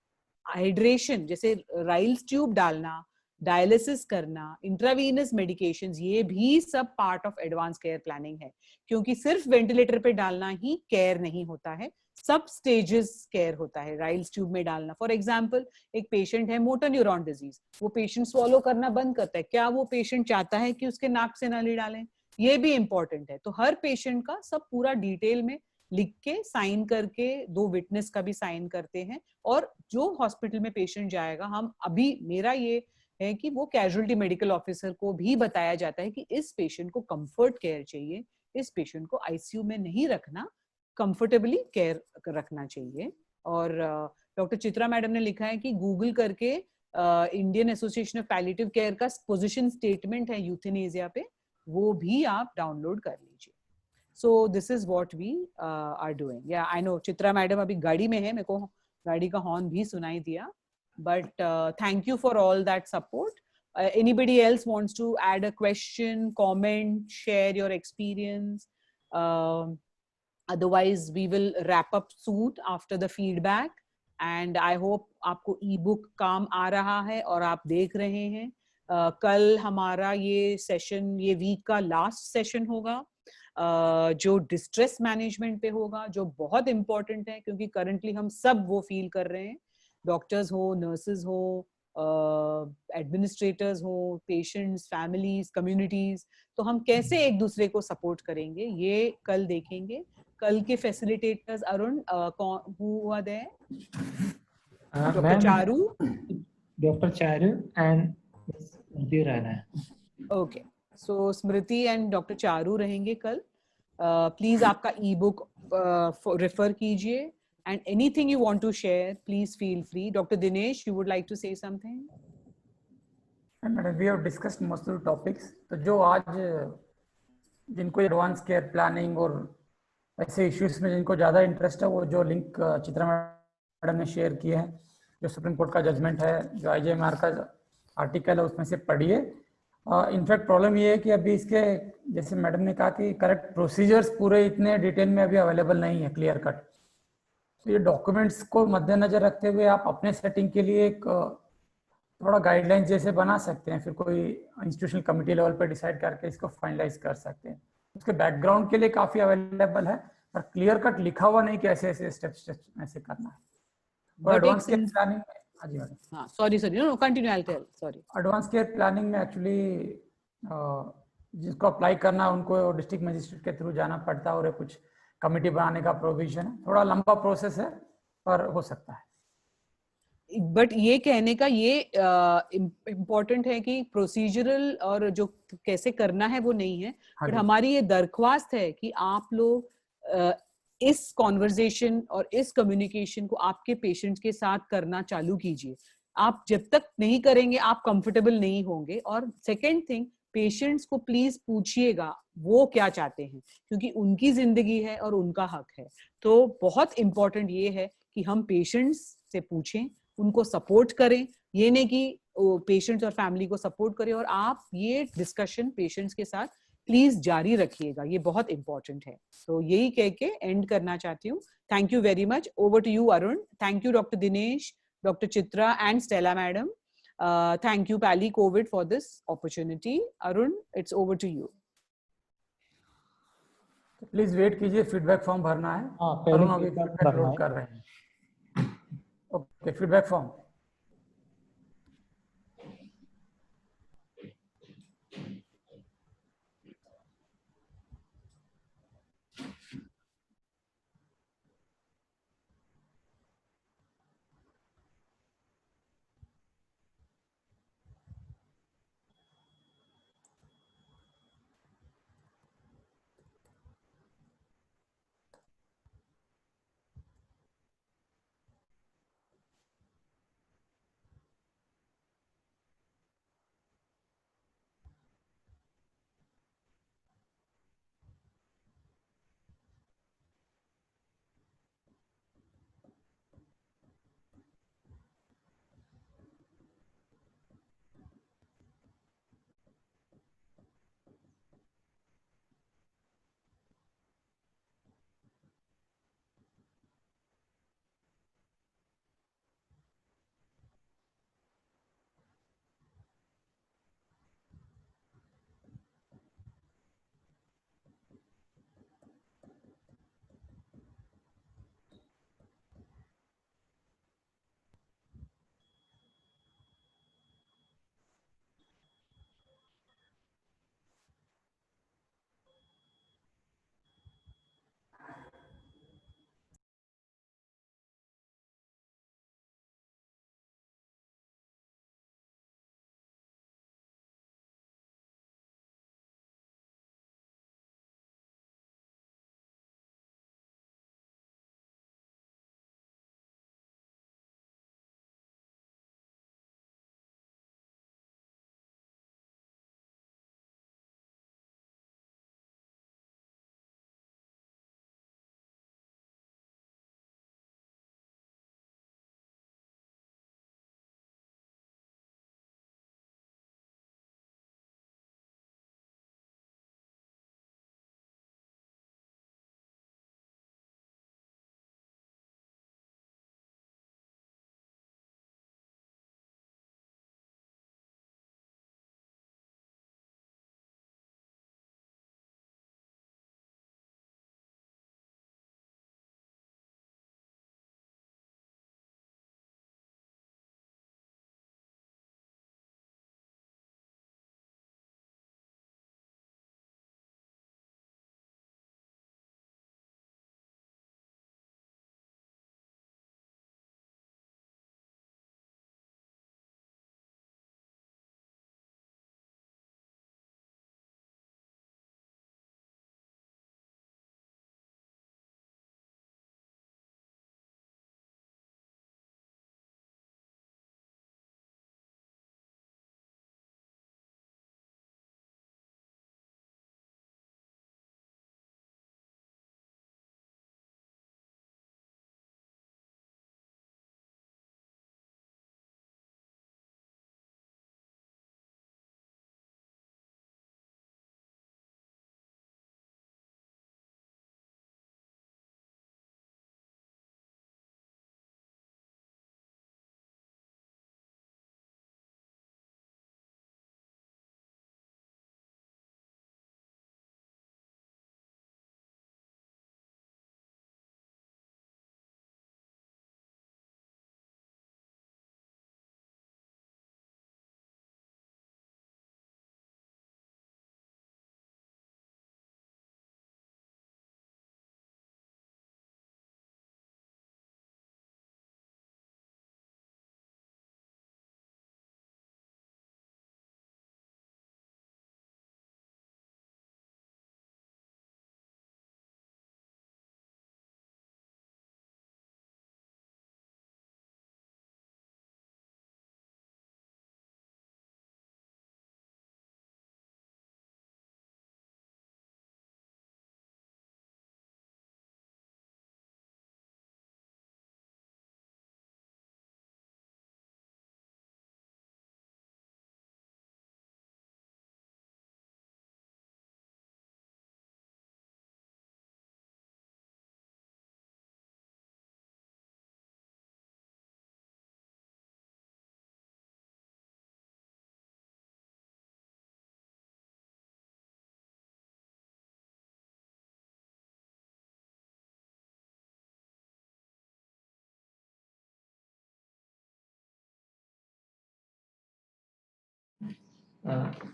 hydration जैसे राइल्स ट्यूब डालना, डायलिसिस करना, इंट्रावीनस मेडिकेशंस, ये भी सब part of advance care planning है. क्योंकि सिर्फ वेंटिलेटर पे डालना ही केयर नहीं होता है, सब स्टेजेस केयर होता है. राइल्स ट्यूब में डालना, फॉर एग्जांपल एक पेशेंट है मोटर न्यूरॉन डिजीज, वो पेशेंट स्वॉलो करना बंद करता है, क्या वो पेशेंट चाहता है कि उसके नाक से नली डालें? ये भी इंपॉर्टेंट है. तो हर पेशेंट का सब पूरा डिटेल में लिख के साइन करके, 2 विटनेस का भी साइन करते हैं, और जो हॉस्पिटल में पेशेंट जाएगा, हम अभी मेरा ये है कि वो कैजुअलिटी मेडिकल ऑफिसर को भी बताया जाता है कि इस पेशेंट को कंफर्ट केयर चाहिए, इस पेशेंट को आईसीयू में नहीं रखना, कंफर्टेबली केयर रखना चाहिए. और डॉक्टर चित्रा मैडम ने लिखा है कि गूगल करके Indian association of palliative care का पोजीशन स्टेटमेंट है यूथेनेसिया पे, वो भी आप डाउनलोड कर लीजिए. So this is what we are doing. Yeah, I know Chitra madam अभी गाड़ी में है, मेरे को गाड़ी का हॉर्न भी सुनाई दिया. But thank you for all that support. Anybody else wants to add a question, comment, share your experience? Otherwise, we will wrap up soon after the feedback. And I hope आपको e-book काम आ रहा है और आप देख रहे हैं. कल हमारा ये सेशन, ये वीक का लास्ट सेशन होगा, जो डिस्ट्रेस मैनेजमेंट पे होगा, जो बहुत इंपॉर्टेंट है क्योंकि करंटली हम सब वो फील कर रहे हैं, डॉक्टर्स हो, नर्सेज हो, एडमिनिस्ट्रेटर्स हो, पेशेंट्स, फैमिलीज, कम्युनिटीज, तो हम कैसे एक दूसरे को सपोर्ट करेंगे ये कल देखेंगे. कल के facilitators Arun, who are there? Doctor Charu, doctor Charu and Smriti Rana. Okay, so Smriti and doctor Charu रहेंगे कल. प्लीज आपका ई बुक रेफर कीजिए, and anything you want to share, please feel free. Dr. Dinesh, you would like to say something? We have discussed most of the topics. तो जो आज जिनको advance care planning और ऐसे issues में जिनको ज़्यादा इंटरेस्ट है, वो जो लिंक चित्रा मैडम ने शेयर किए हैं, जो सुप्रीम कोर्ट का जजमेंट है, जो IJMR का आर्टिकल है, उसमें से पढ़िए. इनफैक्ट प्रॉब्लम ये है कि अभी इसके, जैसे मैडम ने कहा कि करेक्ट प्रोसीजर्स पूरे इतने डिटेल में अभी अवेलेबल नहीं है, क्लियर कट. तो ये डॉक्यूमेंट्स को मद्देनजर रखते हुए आप अपने सेटिंग के लिए एक थोड़ा गाइडलाइन जैसे बना सकते हैं, फिर कोई इंस्टीट्यूशनल कमिटी लेवल पर डिसाइड करके इसको फाइनलाइज कर सकते हैं. उसके बैकग्राउंड के लिए काफ़ी अवेलेबल है, पर क्लियर कट लिखा हुआ नहीं कि ऐसे ऐसे स्टेप्स ऐसे करना है. और एडवांस केयर प्लानिंग, हाँ जी मैडम. हाँ, sorry no continue, I tell. Sorry. Advance care planning में एक्चुअली जिसको अप्लाई करना है उनको डिस्ट्रिक्ट मजिस्ट्रेट के थ्रू जाना पड़ता है, और कुछ कमिटी बनाने का प्रोविजन है. थोड़ा लंबा प्रोसेस है, पर हो सकता है. बट ये कहने का ये इम्पोर्टेंट है कि प्रोसीजरल और जो कैसे करना है वो नहीं है, बट हमारी ये दरख्वास्त है कि आप लोग इस कॉन्वर्जेशन और इस कम्युनिकेशन को आपके पेशेंट्स के साथ करना चालू कीजिए. आप जब तक नहीं करेंगे आप कंफर्टेबल नहीं होंगे. और सेकेंड थिंग, पेशेंट्स को प्लीज पूछिएगा वो क्या चाहते हैं, क्योंकि उनकी जिंदगी है और उनका हक है. तो बहुत इंपॉर्टेंट ये है कि हम पेशेंट्स से पूछें, उनको सपोर्ट करें. ये नहीं कि पेशेंट्स और फैमिली को सपोर्ट करें, और आप ये डिस्कशन पेशेंट्स के साथ प्लीज जारी रखिएगा, ये बहुत इंपॉर्टेंट है. तो यही कह के एंड करना चाहती हूँ. Thank you very much. Over to you Arun. Thank you doctor Dinesh, Dr. Chitra and Stella madam. Thank you Pali COVID for this opportunity. Arun, it's over to you. Please wait कीजिए, feedback form भरना है. अरुण अभी feedback load कर रहे हैं. Okay, feedback form.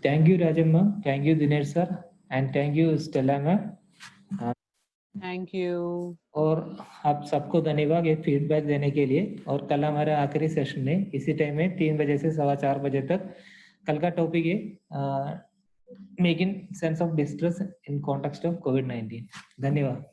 Thank you Rajam ma'am, thank you Dinesh sir, and thank you Stella ma'am. Thank you. और आप सबको धन्यवाद ये फीडबैक देने के लिए। और कल हमारा आखिरी सेशन है इसी टाइम में 3 बजे से 4:15 बजे तक। कल का टॉपिक है making sense of distress in context of कोविड-19। धन्यवाद।